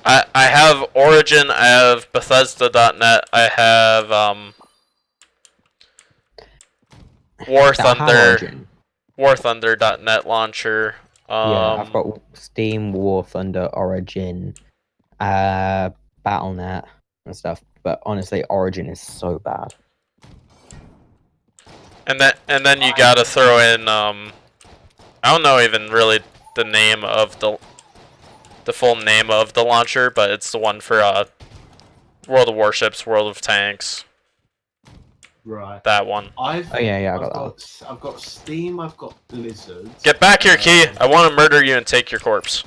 I have Origin, I have Bethesda.net, I have War Thunder, WarThunder.net launcher. Yeah, I've got Steam, War Thunder, Origin, BattleNet and stuff. But honestly, Origin is so bad. And then you gotta throw in I don't know even really the name of the full name of the launcher, but it's the one for World of Warships, World of Tanks. Right. That one. I got that. I've got Steam. I've got Blizzard. Get back here, Key! I want to murder you and take your corpse.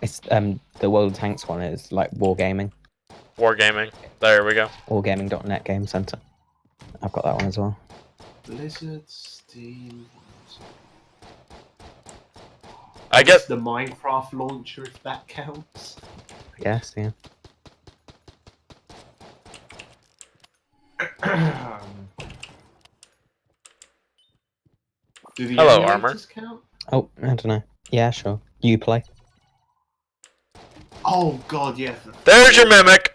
It's the World of Tanks one is like Wargaming. Wargaming. There we go. Wargaming.net Game Center. I've got that one as well. Blizzard, Steam. I get the Minecraft launcher, if that counts. Yes, yeah. Do the Hello, emulators Armor. count? Oh, I don't know. Yeah, sure. You play. Oh god, yeah. There's your mimic.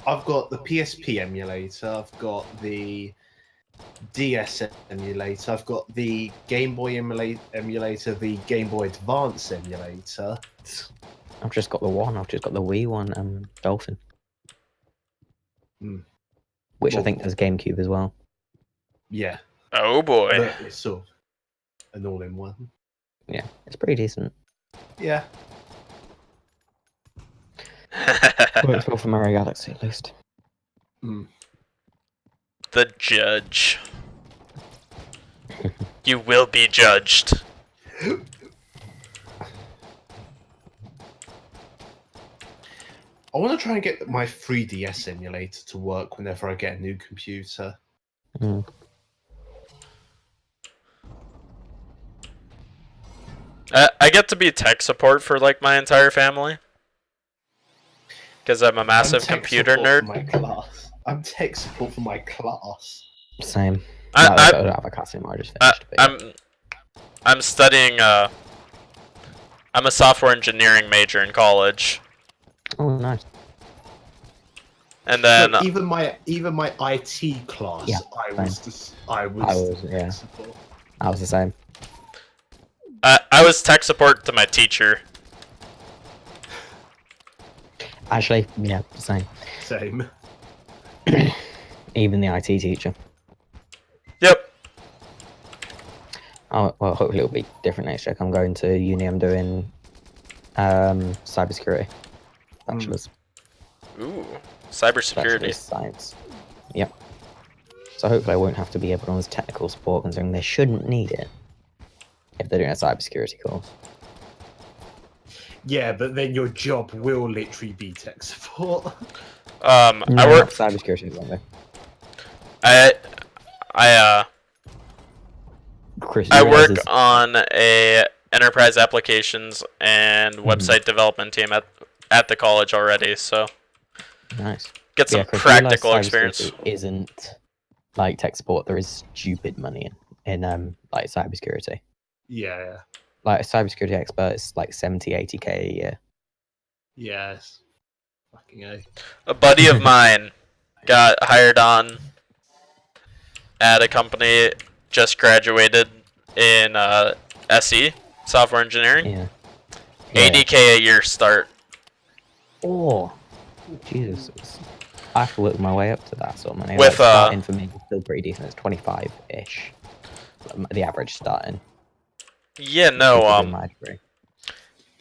I've got the PSP emulator. I've got the DS emulator. I've got the Game Boy emulator, the Game Boy Advance emulator. I've just got the one. I've just got the Wii one, Dolphin. Which I think does GameCube as well. Yeah. Oh boy. But it's sort of an all-in-one. Yeah, it's pretty decent. Yeah. Works well for Mario Galaxy at least. The judge. You will be judged. I want to try and get my 3DS emulator to work whenever I get a new computer. I get to be tech support for like my entire family. Because I'm a massive computer nerd. My class. I'm tech support for my class. Same. I don't have a class anymore. I just finished. I'm studying. I'm a software engineering major in college. Oh, nice. And then Look, even my IT class, Yeah, I was yeah. tech support. I was the same. I was tech support to my teacher. Actually, yeah, same. Same. Even the IT teacher. Yep. Oh, well, hopefully it'll be different next year. I'm going to uni. I'm doing cybersecurity. Bachelor's. Ooh, cybersecurity. Bachelor's science. Yep. So hopefully I won't have to be able to as technical support, considering they shouldn't need it if they're doing a cybersecurity course. Yeah, but then your job will literally be tech support. No, I work cybersecurity. Won't Chris, I work on a enterprise applications and website development team at the college already, so nice. Get some Chris, practical realize experience. cybersecurity isn't like tech support. There is stupid money in like cybersecurity. Yeah. Like a cybersecurity expert is like 70-80k a year. Yes. Fucking A. A buddy of mine got hired on at a company, just graduated in SE, software engineering. Yeah. 80k a year start. Oh, Jesus. I have to work my way up to that sort of money. With, like, starting for me is still pretty decent. It's 25-ish. The average starting. Yeah, People no, in my degree.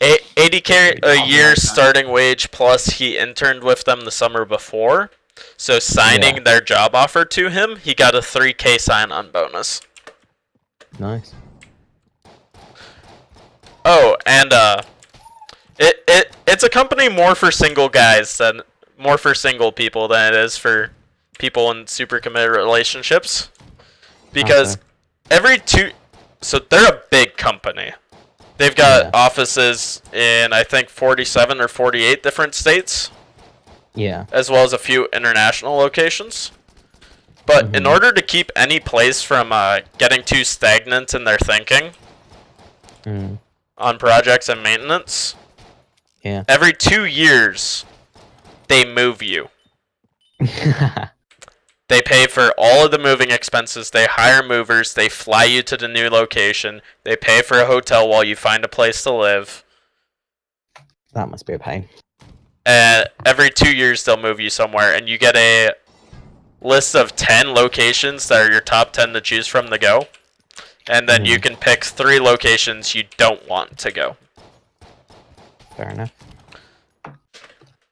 80K a Something year like that. starting wage, plus he interned with them the summer before. So signing Yeah. their job offer to him, he got a 3K sign-on bonus. Nice. Oh, and it's a company more for single people than it is for people in super committed relationships. Because so they're a big company. They've got offices in, I think, 47 or 48 different states. Yeah. As well as a few international locations. But in order to keep any place from getting too stagnant in their thinking on projects and maintenance, every 2 years, they move you. They pay for all of the moving expenses. They hire movers. They fly you to the new location. They pay for a hotel while you find a place to live. That must be a pain. And every 2 years, they'll move you somewhere, and you get a list of 10 locations that are your top 10 to choose from to go. And then you can pick 3 locations you don't want to go. Fair enough.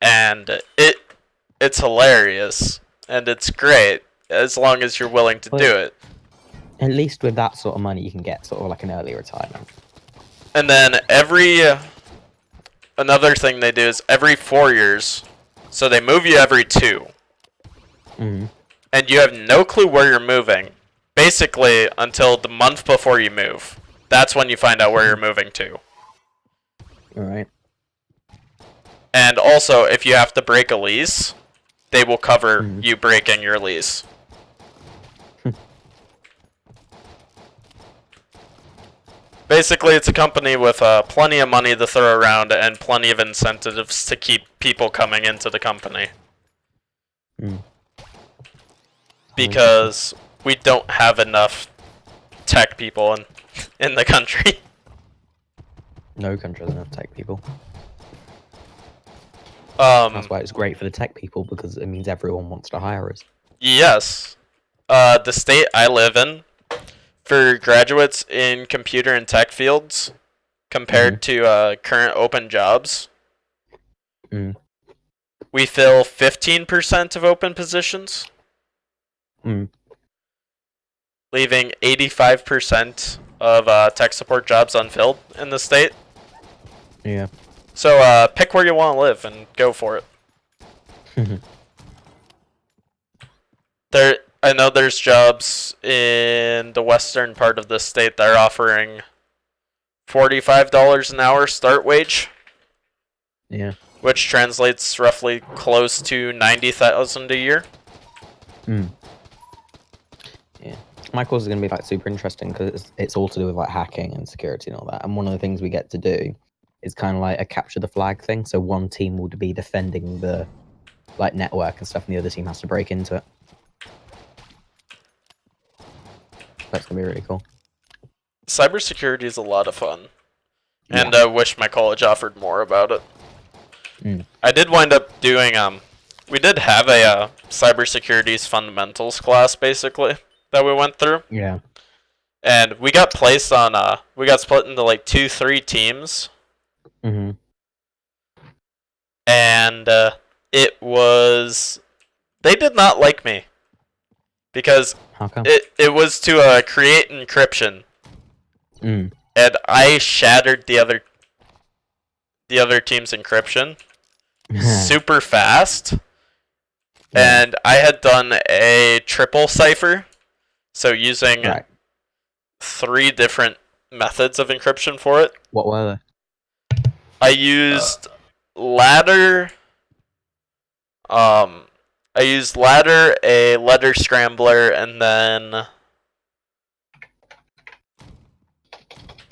And it's hilarious. And it's great, as long as you're willing to do it. At least with that sort of money, you can get sort of like an early retirement. And then another thing they do is every 4 years, so they move you every 2. And you have no clue where you're moving, basically until the month before you move. That's when you find out where you're moving to. Alright. And also, if you have to break a lease, they will cover you breaking your lease. Basically, it's a company with plenty of money to throw around and plenty of incentives to keep people coming into the company. Because we don't have enough tech people in the country. No country has enough tech people. That's why it's great for the tech people, because it means everyone wants to hire us. Yes. The state I live in, for graduates in computer and tech fields, compared to current open jobs, we fill 15% of open positions, leaving 85% of tech support jobs unfilled in the state. Yeah. So pick where you want to live and go for it. I know there's jobs in the western part of the state that are offering $45 an hour start wage. Yeah. Which translates roughly close to $90,000 a year. Yeah. My course is going to be like super interesting because it's all to do with like hacking and security and all that. And one of the things we get to do is kind of like a capture the flag thing. So one team will be defending the like network and stuff, and the other team has to break into it. That's gonna be really cool. Cybersecurity is a lot of fun, and I wish my college offered more about it. I did wind up doing we did have a cybersecurity's fundamentals class basically that we went through. Yeah. And we got placed on we got split into like 2-3 teams. And it was, they did not like me because How come? it was to create encryption, and I shattered the other team's encryption super fast, and I had done a triple cipher, so using 3 different methods of encryption for it. What were they? I used ladder. I used ladder, a letter scrambler, and then,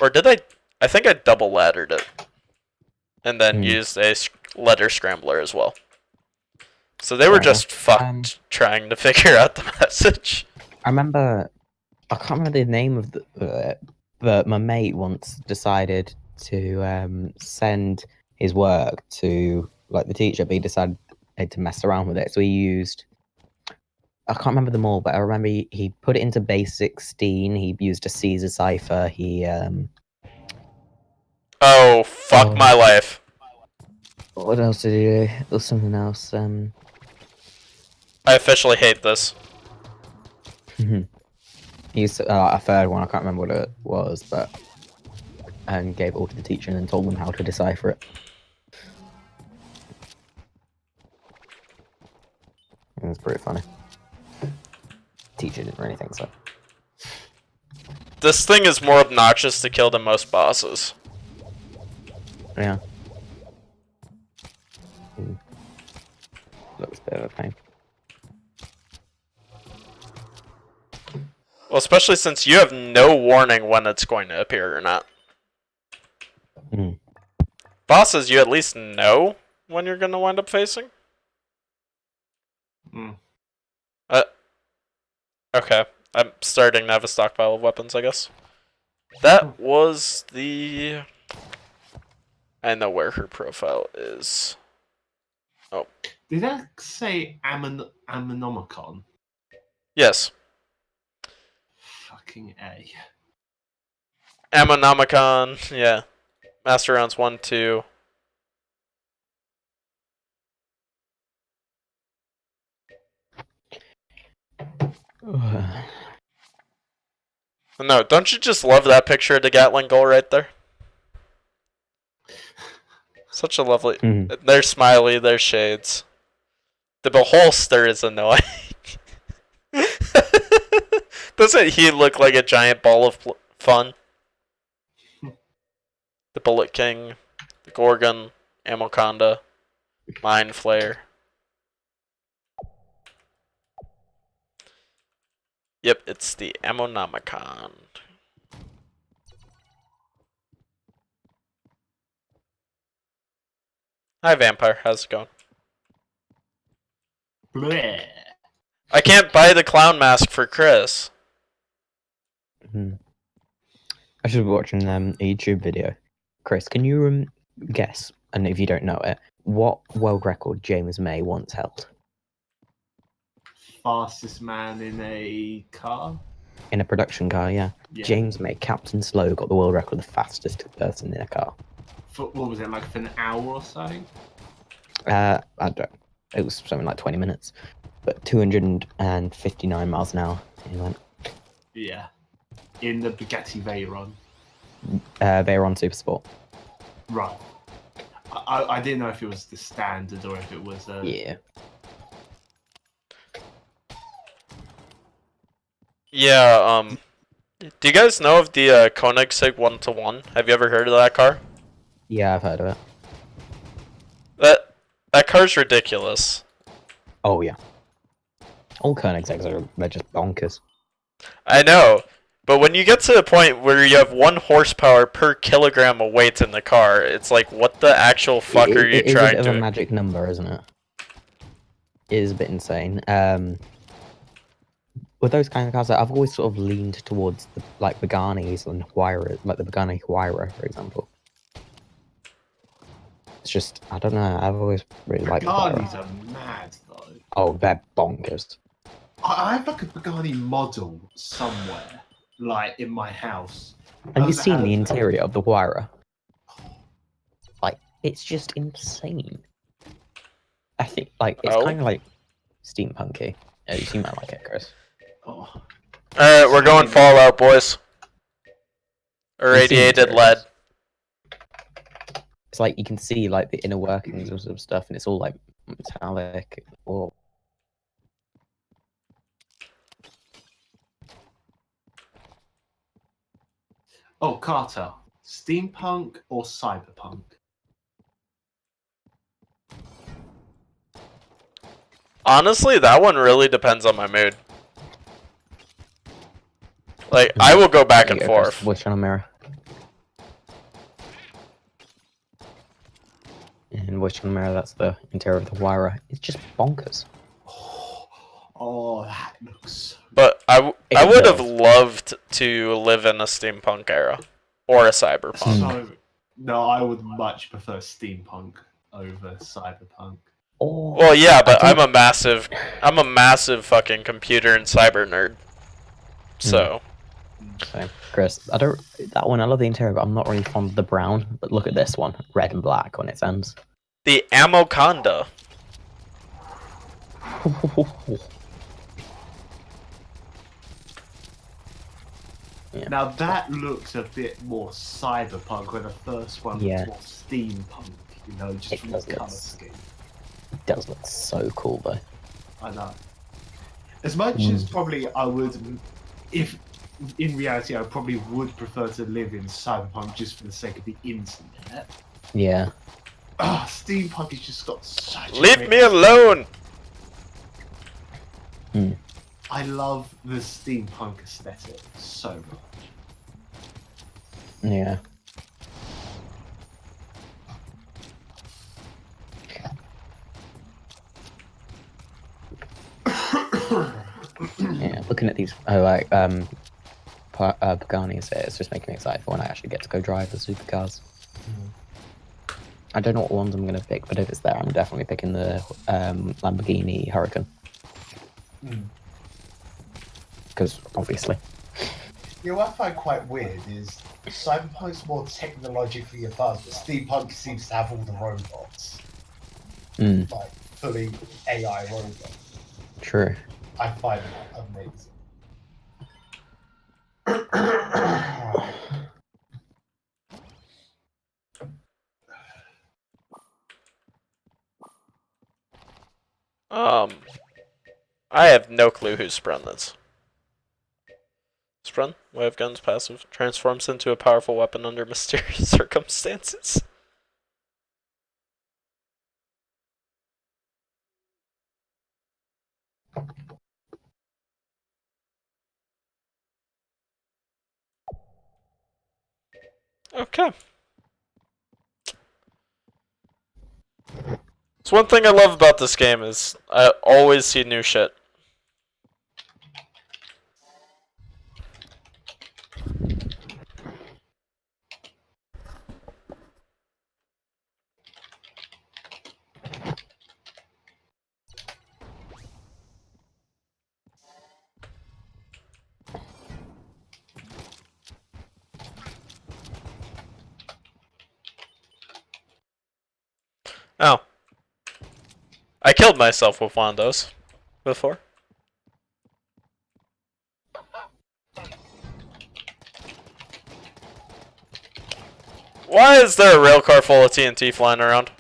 or did I? I think I double laddered it, and then used a letter scrambler as well. So they were just fucked trying to figure out the message. I remember, I can't remember the name of but my mate once decided to send his work to like the teacher, but he decided to mess around with it. So he used, I can't remember them all, but I remember he put it into base 16. He used a Caesar cipher. He Oh, fuck my life. what else did he do? There was something else. I officially hate this. He used a third one. I can't remember what it was, but gave it all to the teacher and then told them how to decipher it. It was pretty funny. Teacher didn't really think so. This thing is more obnoxious to kill than most bosses. Yeah. Looks a bit of a pain. Well, especially since you have no warning when it's going to appear or not. Bosses, you at least know when you're going to wind up facing? Okay. I'm starting to have a stockpile of weapons, I guess. That was the... I know where her profile is. Oh. Did that say Ammonomicon? Yes. Fucking A. Ammonomicon, yeah. Master rounds 1, 2. No, don't you just love that picture of the Gatling goal right there? Such a lovely... They're smiley, they're shades. The beholster is annoying. Doesn't he look like a giant ball of fun? The Bullet King, the Gorgon, Amoconda, Mind Flayer. Yep, it's the Ammonomicon. Hi, Vampire. How's it going? Bleh. I can't buy the clown mask for Chris. I should be watching a YouTube video. Chris, can you guess, and if you don't know it, what world record James May once held? Fastest man in a car? In a production car, yeah. James May, Captain Slow, got the world record, the fastest person in a car. For, what was it, like for an hour or so? I don't know. It was something like 20 minutes. But 259 miles an hour. He went. Yeah. In the Bugatti Veyron. Veyron Supersport. Right. I didn't know if it was the standard or if it was Yeah. Yeah, do you guys know of the Koenigsegg 1-to-1? Have you ever heard of that car? Yeah, I've heard of it. That car's ridiculous. Oh, yeah. All Koenigsegg's they're just bonkers. I know, but when you get to the point where you have 1 horsepower per kilogram of weight in the car, it's like, what the actual fuck are you trying to do? It is a bit of a magic number, isn't it? It is a bit insane. With those kind of cars, I've always sort of leaned towards the Paganis and Huayra, like the Pagani Huayra, for example. It's just, I don't know, I've always really liked the Paganis are mad, though. Oh, they're bonkers. I have like a Pagani model somewhere, like in my house. Have you seen the interior of the Huayra? Like, it's just insane. I think, like, it's kind of like steampunky. You might like it, Chris. Oh. Alright, we're going Fallout, boys. Irradiated lead. It's like you can see like the inner workings of some stuff, and it's all like metallic. Or Oh, Carter, steampunk or cyberpunk? Honestly, that one really depends on my mood. Like, I will go back and forth. Which on a mirror? And which on a mirror? That's the interior of the Huayra. It's just bonkers. Oh, that looks so... But I would have loved to live in a steampunk era. Or a cyberpunk. So, no, I would much prefer steampunk over cyberpunk. Oh, Well, yeah, but I I'm a massive fucking computer and cyber nerd. So. So, Chris, that one. I love the interior, but I'm not really fond of the brown. But look at this one, red and black on its ends. The Amoconda. Yeah. Now that looks a bit more cyberpunk, where the first one Yeah. was more steampunk. You know, just It from the does look colour scheme. It does look so cool, though. I know. As much as probably I would, if in reality I probably would prefer to live in cyberpunk just for the sake of the internet. Yeah. Steampunk has just got such. Leave me alone. I love the steampunk aesthetic so much. Yeah. Yeah. Looking at these, Paganis, it's just making me excited for when I actually get to go drive the supercars. I don't know what ones I'm going to pick, but if it's there, I'm definitely picking the Lamborghini Huracan. Because, obviously. You know what I find quite weird is Cyberpunk's more technologically advanced, but Steampunk seems to have all the robots. Like, fully AI robots. True. I find that amazing. I have no clue who sprung this. Sprung, way of guns passive, transforms into a powerful weapon under mysterious circumstances. Okay. So one thing I love about this game is I always see new shit. Oh. I killed myself with one of those before. Why is there a rail car full of TNT flying around?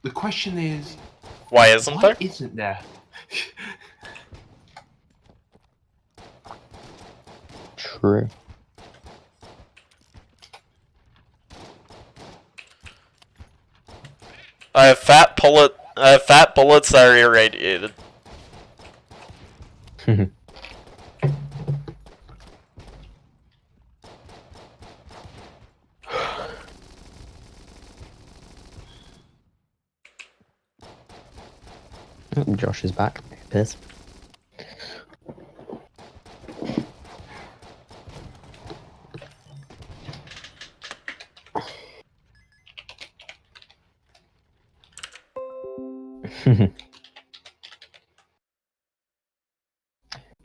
The question is, Why isn't why there? isn't there? True. I have fat bullets that are irradiated. Josh is back. Piss.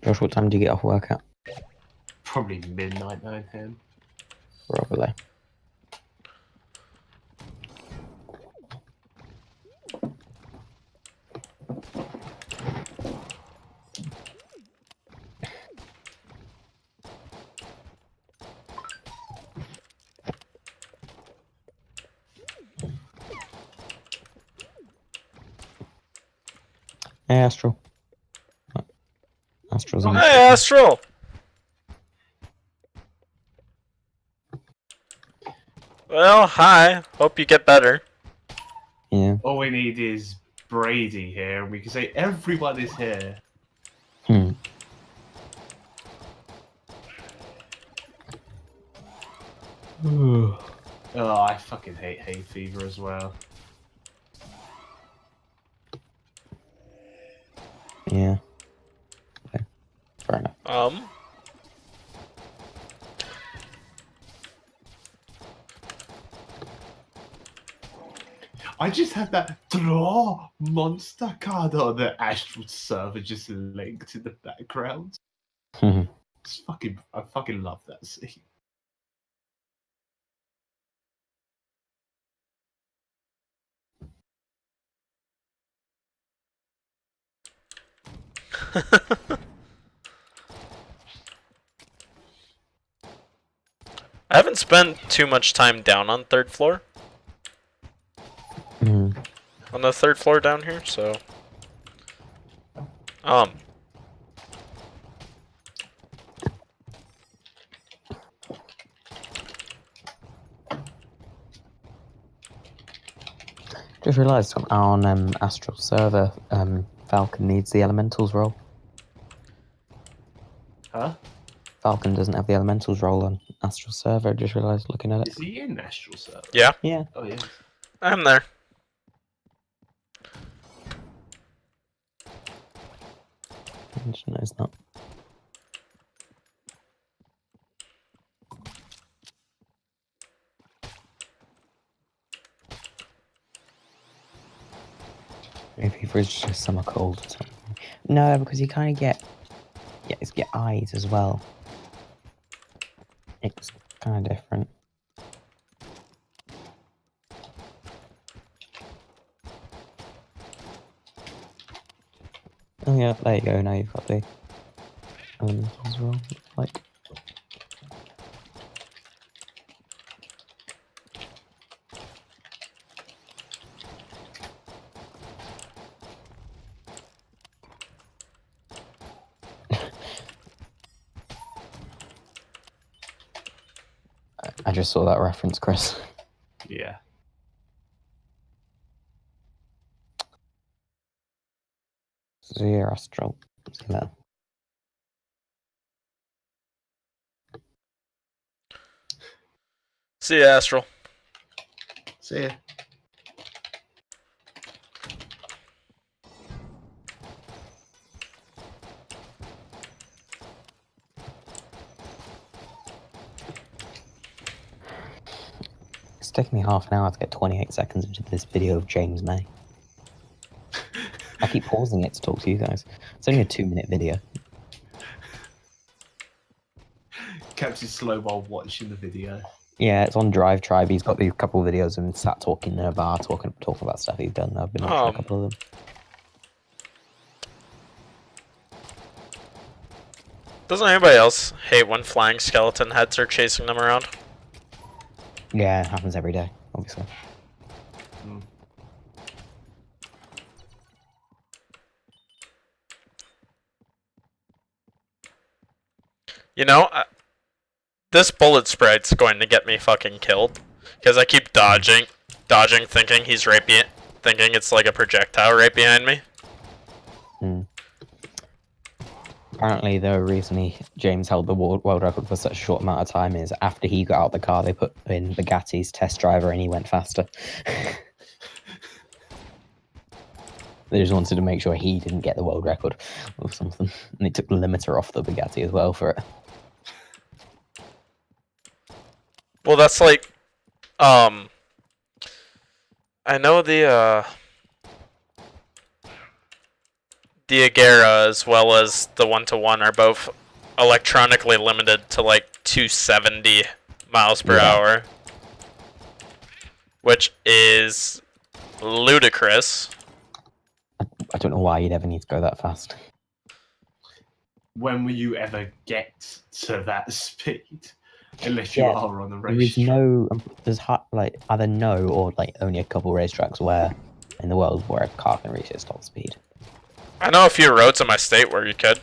Josh, what time do you get off work at? Probably midnight, 9 p.m. Probably. Hey, Astral. Astral's in. Hey, Astral! Well, hi. Hope you get better. Yeah. All we need is Brady here, and we can say everyone is here. Oh, I fucking hate hay fever as well. Yeah. Okay. Fair enough. I just have that draw monster card on the Astral server just linked in the background. It's fucking, I fucking love that scene. I haven't spent too much time down on 3rd floor. On the 3rd floor down here, so Just realised on Astral server, Falcon needs the elementals role. Huh? Falcon doesn't have the elementals role on Astral server. I just realised looking at it. Is he in Astral server? yeah, Yeah. Oh yeah. I'm there. I just noticed that. Maybe if it's just summer cold or something. No, because you kind of get, you get eyes as well. It's kind of different. Oh yeah, there you go. Now you've got the elementals as well. Like. I just saw that reference, Chris. Yeah. Zero Astral. See that? See ya, Astral. See ya. It's taking me half an hour to get 28 seconds into this video of James May. I keep pausing it to talk to you guys. It's only a 2-minute video. Kept it slow while watching the video. Yeah, it's on Drive Tribe. He's got these couple of videos of him sat talking in a bar, talking about stuff he's done. I've been watching a couple of them. Doesn't anybody else hate when flying skeleton heads are chasing them around? Yeah, it happens every day, obviously. You know, this bullet sprite's going to get me fucking killed. Because I keep dodging, thinking he's right thinking it's like a projectile right behind me. Apparently, the reason James held the world record for such a short amount of time is after he got out the car, they put in Bugatti's test driver and he went faster. They just wanted to make sure he didn't get the world record or something. And they took the limiter off the Bugatti as well for it. Well, that's like, I know the Agera as well as the 1-to-1 are both electronically limited to like 270 miles per hour, which is ludicrous. I don't know why you'd ever need to go that fast. When will you ever get to that speed? Unless you are on the racetrack. There's either no or like only a couple racetracks where in the world where a car can reach its top speed. I know a few roads in my state where you could.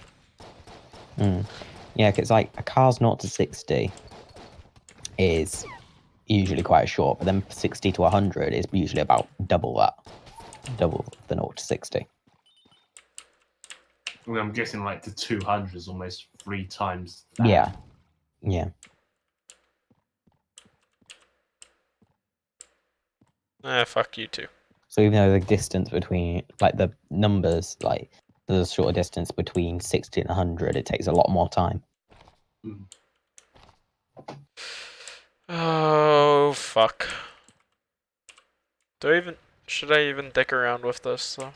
Yeah, because like a car's 0 to 60 is usually quite short, but then 60 to 100 is usually about double that. Double the 0 to 60. Well, I'm guessing like the 200 is almost 3 times that. Yeah. Fuck you too. So even though the distance between, like the numbers, like there's a shorter distance between 60 and 100, it takes a lot more time. Oh, fuck. Do I even... Should I even dick around with this, though?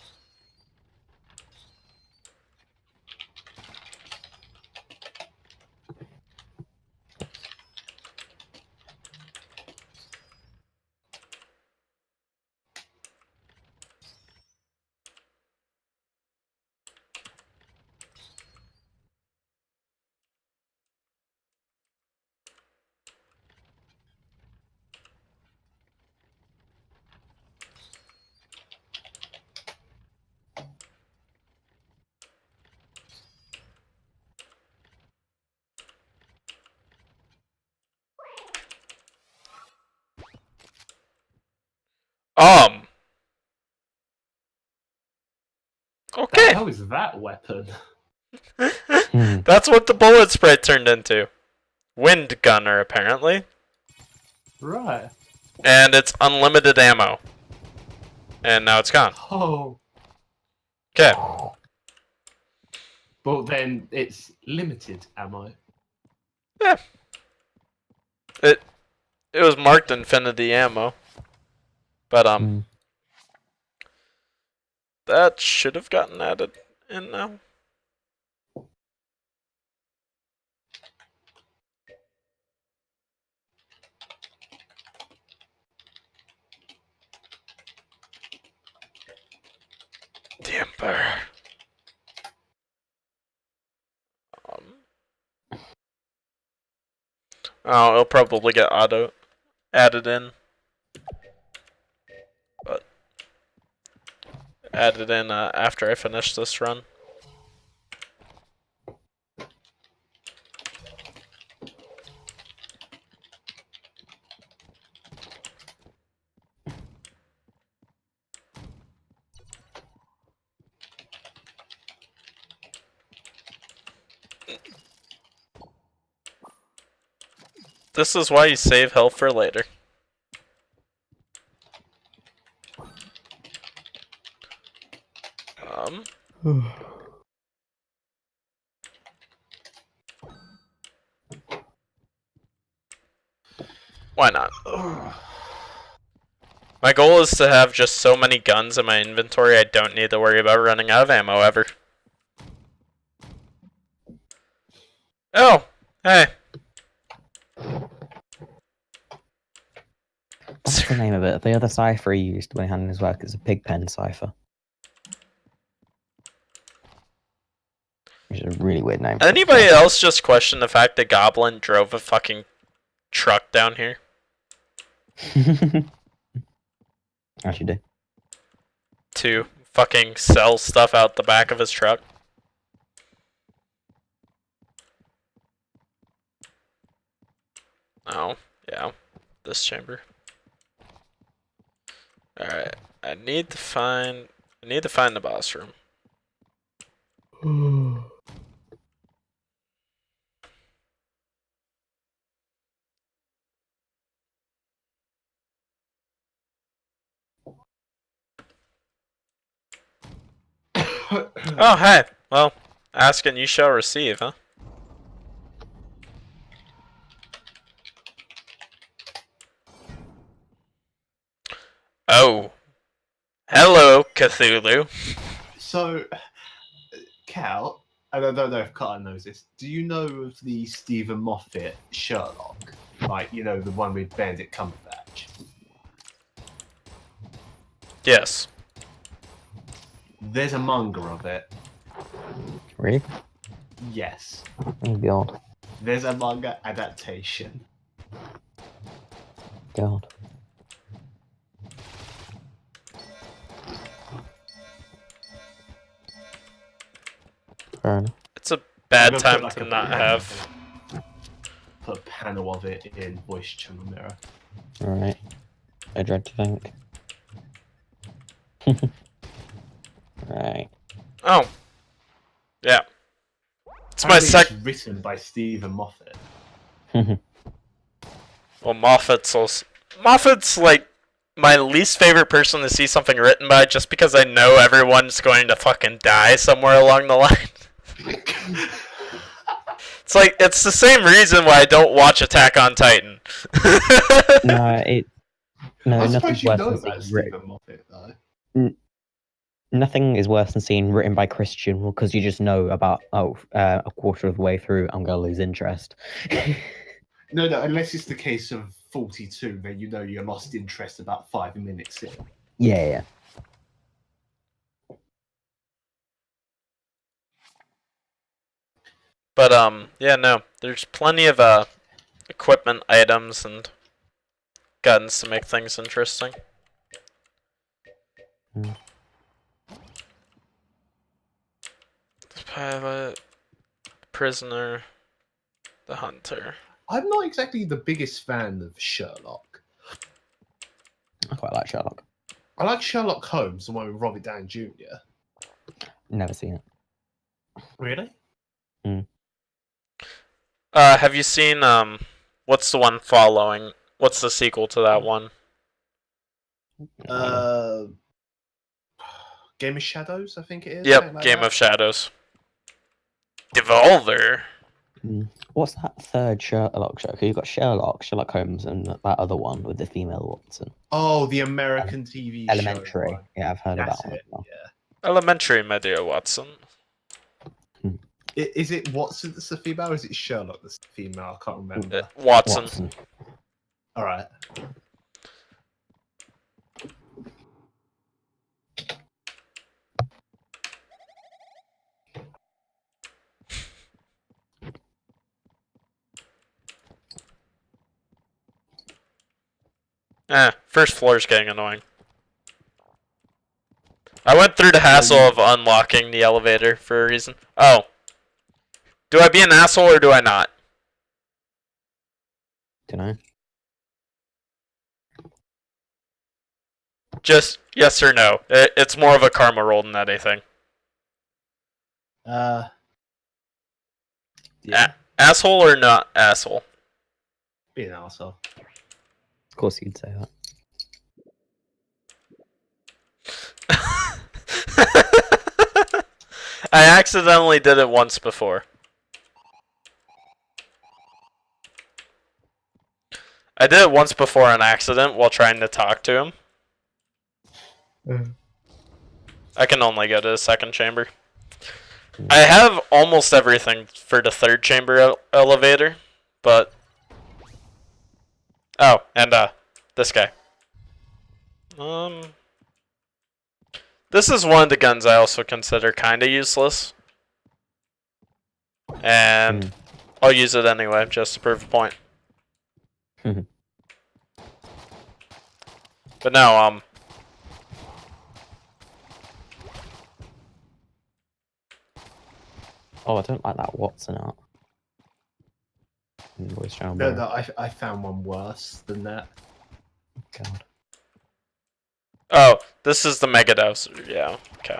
Okay. How is that weapon? That's what the bullet spray turned into. Wind gunner, apparently. Right. And it's unlimited ammo. And now it's gone. Oh. Okay. But then it's limited ammo. Yeah. It was marked infinity ammo. But that should have gotten added in now. The Emperor. Oh, it'll probably get auto added in. But added in after I finish this run. This is why you save health for later. Why not? My goal is to have just so many guns in my inventory I don't need to worry about running out of ammo ever. Oh, hey. What's the name of it? The other cipher he used when he handed his work is a pigpen cipher. Which is a really weird name. Anybody else just question the fact that Goblin drove a fucking truck down here? As you do. To fucking sell stuff out the back of his truck? Oh, yeah. This chamber. Alright. I need to find the boss room. Oh, hey. Well, ask and you shall receive, huh? Oh. Hello, Cthulhu. So, Cal, and I don't know if Carter knows this, do you know of the Stephen Moffat Sherlock? Like, you know, the one with Benedict Cumberbatch? Yes. There's a manga of it. Really? Yes. Oh god. There's a manga adaptation. God. Fair enough. It's a bad I'm gonna time put, like, to a not panel have. of it. Put a panel of it in voice channel mirror. Alright. I dread to think. Right. Oh. Yeah. It's my Apparently second. It's written by Stephen Moffat. Well, Moffat's like my least favorite person to see something written by, just because I know everyone's going to fucking die somewhere along the line. It's like, it's the same reason why I don't watch Attack on Titan. No, No, I nothing's suppose you worse know than about seeing written. Stephen Moffat, though. Nothing is worse than seeing written by Christian because you just know about a quarter of the way through I'm gonna lose interest. No, unless it's the case of 42, then you know you lost interest about 5 minutes in. Yeah. But yeah, no, there's plenty of equipment items and guns to make things interesting. Mm. The pilot, prisoner, the hunter. I'm not exactly the biggest fan of Sherlock. I quite like Sherlock. I like Sherlock Holmes, the one with Robert Downey Jr. Never seen it. Really? Have you seen what's the one following? What's the sequel to that one? Game of Shadows, I think it is. Yep, like Game that. of Shadows. Devolver. What's that third Sherlock show? You've got Sherlock Holmes, and that other one with the female Watson. Oh, the American TV show. Elementary. One. Yeah, I've heard That's about it. that. Yeah. Elementary, my dear Watson. Is it Watson that's the female, or is it Sherlock that's the female? I can't remember. Watson. All right. First floor's getting annoying. I went through the hassle of unlocking the elevator for a reason. Oh. Do I be an asshole or do I not? Dunno. Just yes or no. It's more of a karma roll than anything. Yeah. Asshole or not asshole? Be an arsehole. Of course you'd say that. I accidentally did it once before. I did it once before on accident while trying to talk to him. I can only go to the second chamber. I have almost everything for the third chamber elevator, but... Oh, and this guy. This is one of the guns I also consider kind of useless. And I'll use it anyway, just to prove a point. But no, Oh, I don't like that Watson art. No, I found one worse than that. God. Oh, this is the Mega Dowser. Yeah, okay.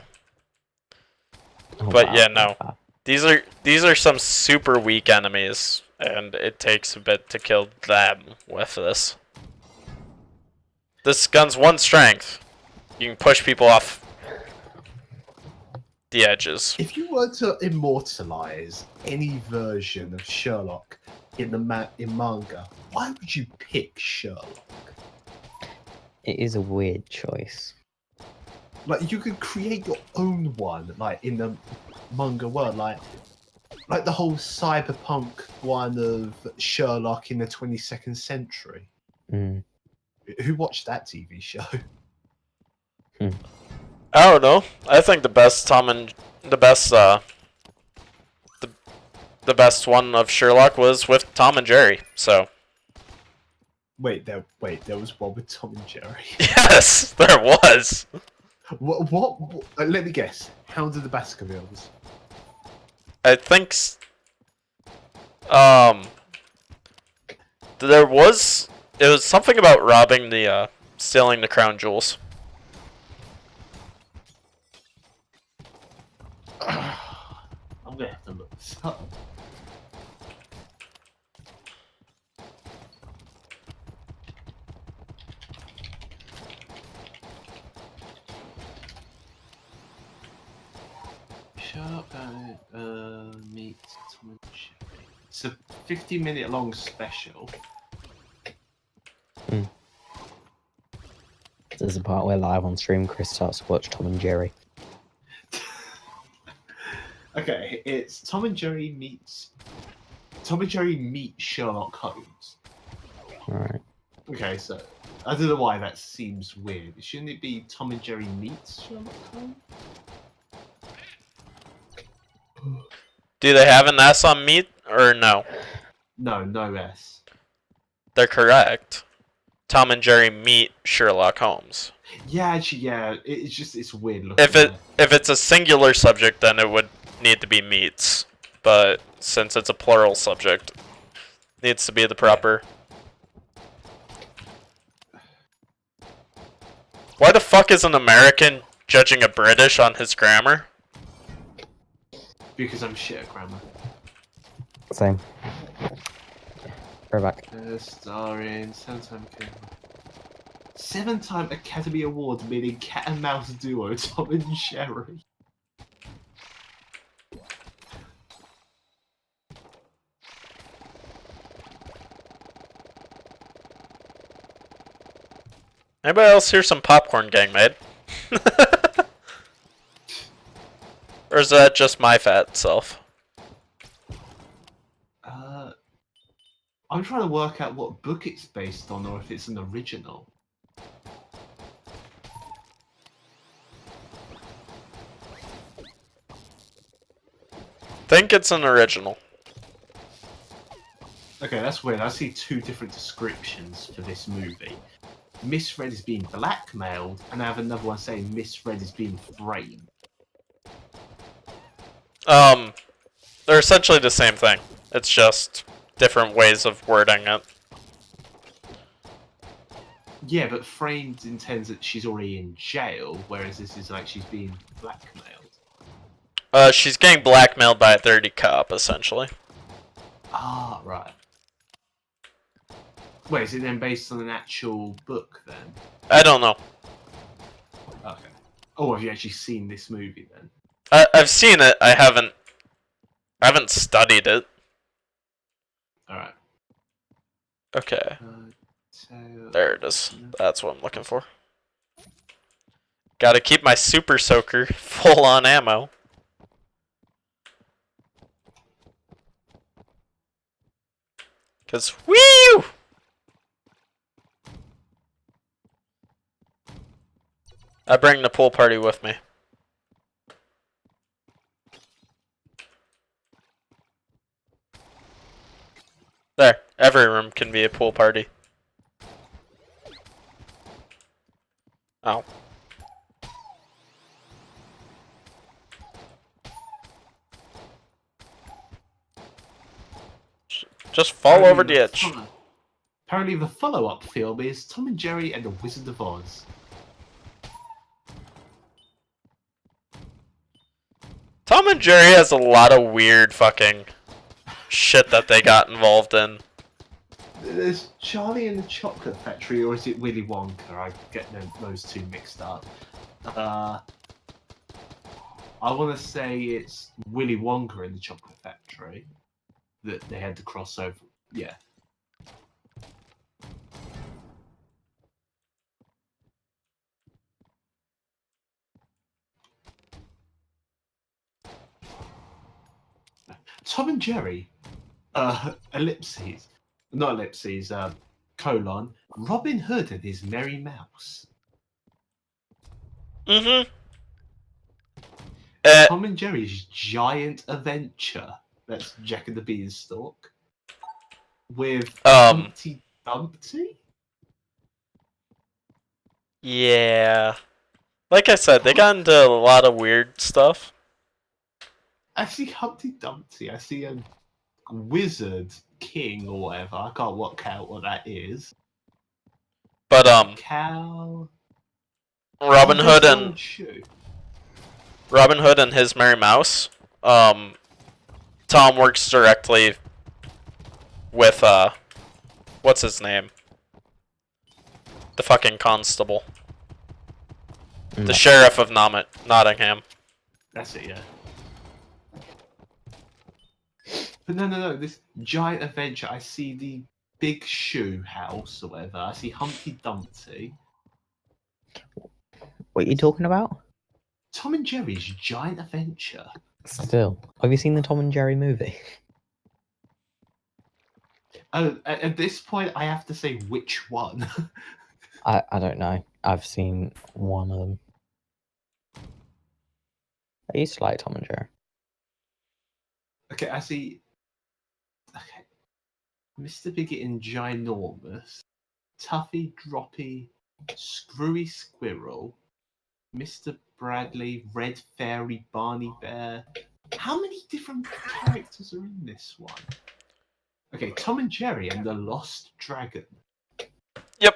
Oh, But wow, yeah, that's no. bad. These are some super weak enemies, and it takes a bit to kill them with this. This gun's one strength. You can push people off the edges. If you were to immortalize any version of Sherlock in manga, why would you pick Sherlock? It is a weird choice. Like, you could create your own one, like in the manga world, like the whole cyberpunk one of Sherlock in the 22nd century. Who watched that TV show? I don't know. I think the best the best one of Sherlock was with Tom and Jerry. So. Wait, there was one with Tom and Jerry. Yes, there was. What? Let me guess. Hound of the Baskervilles. I think. There was. It was something about robbing the stealing the crown jewels. I'm gonna have to look this up. Sherlock meets Tom and Jerry. It's a 50-minute long special. is the part where live on stream Chris starts to watch Tom and Jerry. Okay, it's Tom and Jerry meet Sherlock Holmes. Alright. Okay, so I don't know why that seems weird. Shouldn't it be Tom and Jerry meets Sherlock Holmes? Do they have an S on meat or no? No, no S. They're correct. Tom and Jerry meet Sherlock Holmes. Yeah, actually, yeah. It's weird looking. If it's a singular subject, then it would need to be meets. But since it's a plural subject, it needs to be the proper. Why the fuck is an American judging a British on his grammar? Because I'm shit at grammar. Same. Go back. Starring seven-time Academy Award winning cat and mouse duo Tom and Jerry. Anybody else hear some popcorn getting made? Or is that just my fat self? I'm trying to work out what book it's based on, or if it's an original. Think it's an original. Okay, that's weird. I see two different descriptions for this movie. Miss Red is being blackmailed, and I have another one saying Miss Red is being framed. They're essentially the same thing. It's just different ways of wording it. Yeah, but framed intends that she's already in jail, whereas this is like she's being blackmailed. She's getting blackmailed by a 30 cop, essentially. Ah, right. Wait, is it then based on an actual book then? I don't know. Okay. Oh, have you actually seen this movie then? I've seen it. I haven't studied it. Alright. Okay. There it is. That's what I'm looking for. Gotta keep my super soaker full on ammo. Cause whew! I bring the pool party with me. There, every room can be a pool party. Ow. Just fall over the edge. Apparently the follow-up film is Tom and Jerry and the Wizard of Oz. Tom and Jerry has a lot of weird fucking shit that they got involved in. There's Charlie and the Chocolate Factory, or is it Willy Wonka? I get those two mixed up. I want to say it's Willy Wonka and the Chocolate Factory that they had the crossover. Yeah. Tom and Jerry, ellipses, not ellipses, colon, Robin Hood and his Merry Mouse. Mm-hmm. Tom and Jerry's Giant Adventure. That's Jack and the Beanstalk. With Humpty Dumpty? Yeah. Like I said, they got into a lot of weird stuff. I see Humpty Dumpty. I see a wizard king or whatever. I can't work out what that is. But Cow. Robin Hood and his Merry Mouse. Tom works directly with what's his name? The fucking constable. The sheriff of Nottingham. That's it, yeah. But no. This Giant Adventure, I see the Big Shoe House or whatever. I see Humpty Dumpty. What are you talking about? Tom and Jerry's Giant Adventure. Still, have you seen the Tom and Jerry movie? Oh, at this point, I have to say which one. I don't know. I've seen one of them. I used to like Tom and Jerry. Okay, I see. Okay, Mr. Bigot and Ginormous, Tuffy, Droppy, Screwy Squirrel, Mr. Bradley, Red Fairy, Barney Bear. How many different characters are in this one? Okay, Tom and Jerry and the Lost Dragon. Yep.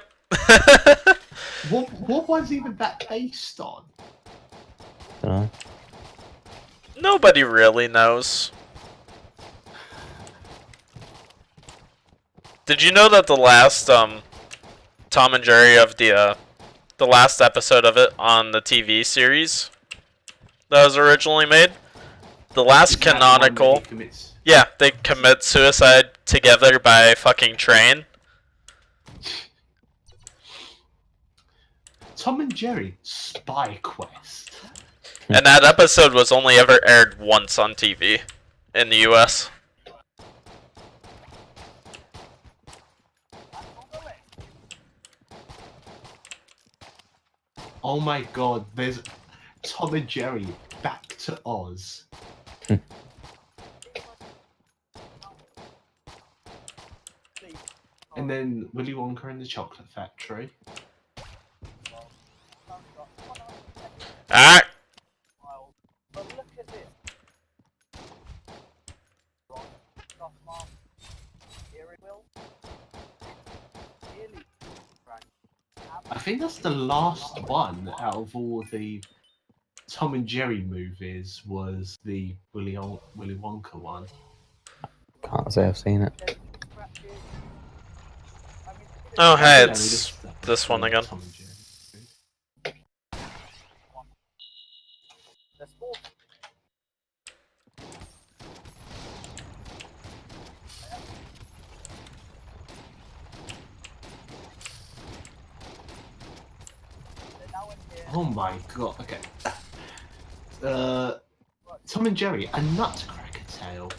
What was even that based on? Dunno. Nobody really knows. Did you know that the last Tom and Jerry of the last episode of it on the TV series that was originally made, the last Is that the one canonical, that he commits- yeah, they commit suicide together by fucking train. Tom and Jerry Spy Quest. And that episode was only ever aired once on TV in the US. Oh my god, there's Tom and Jerry Back to Oz. And then Willy Wonka and the Chocolate Factory. Alright. I think that's the last one out of all the Tom and Jerry movies was the Willy Wonka one. Can't say I've seen it. Oh, hey, Yeah, it's we just- this one again. Tom and Jerry. Oh my god, okay. Tom and Jerry, a Nutcracker Tale.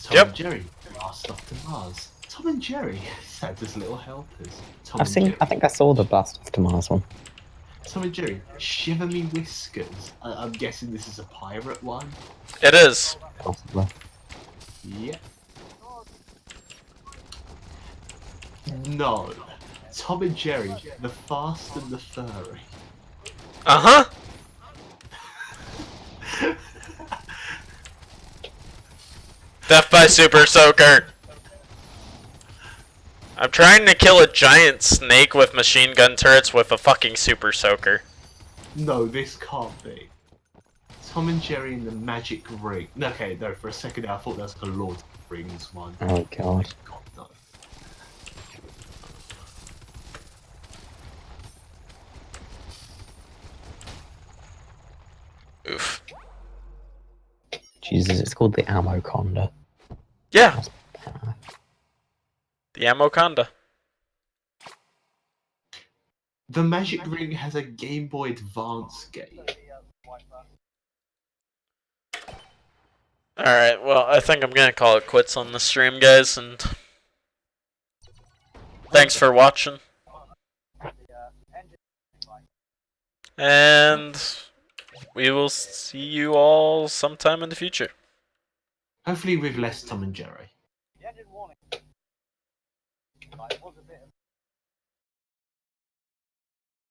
Tom Yep. and Jerry, Blast Off to Mars. Tom and Jerry, Santa's Little Helpers. Tom I've and seen. Jerry, I think I saw the Blast Off to Mars one. Tom and Jerry, Shiver Me Whiskers. I'm guessing this is a pirate one. It is. Possibly. Yeah. No. Tom and Jerry, The Fast and the Furry. Uh-huh. Death by Super Soaker. I'm trying to kill a giant snake with machine gun turrets with a fucking Super Soaker. No, this can't be. Tom and Jerry and the Magic Ring. Okay, no, for a second I thought that was the Lord of the Rings one. Oh god. God, no. Oof. Jesus, it's called the Ammo Conda. Yeah, the Amoconda. The Magic Ring has a Game Boy Advance game. Alright, well, I think I'm gonna call it quits on the stream, guys, and thanks for watching. And we will see you all sometime in the future. Hopefully with less Tom and Jerry.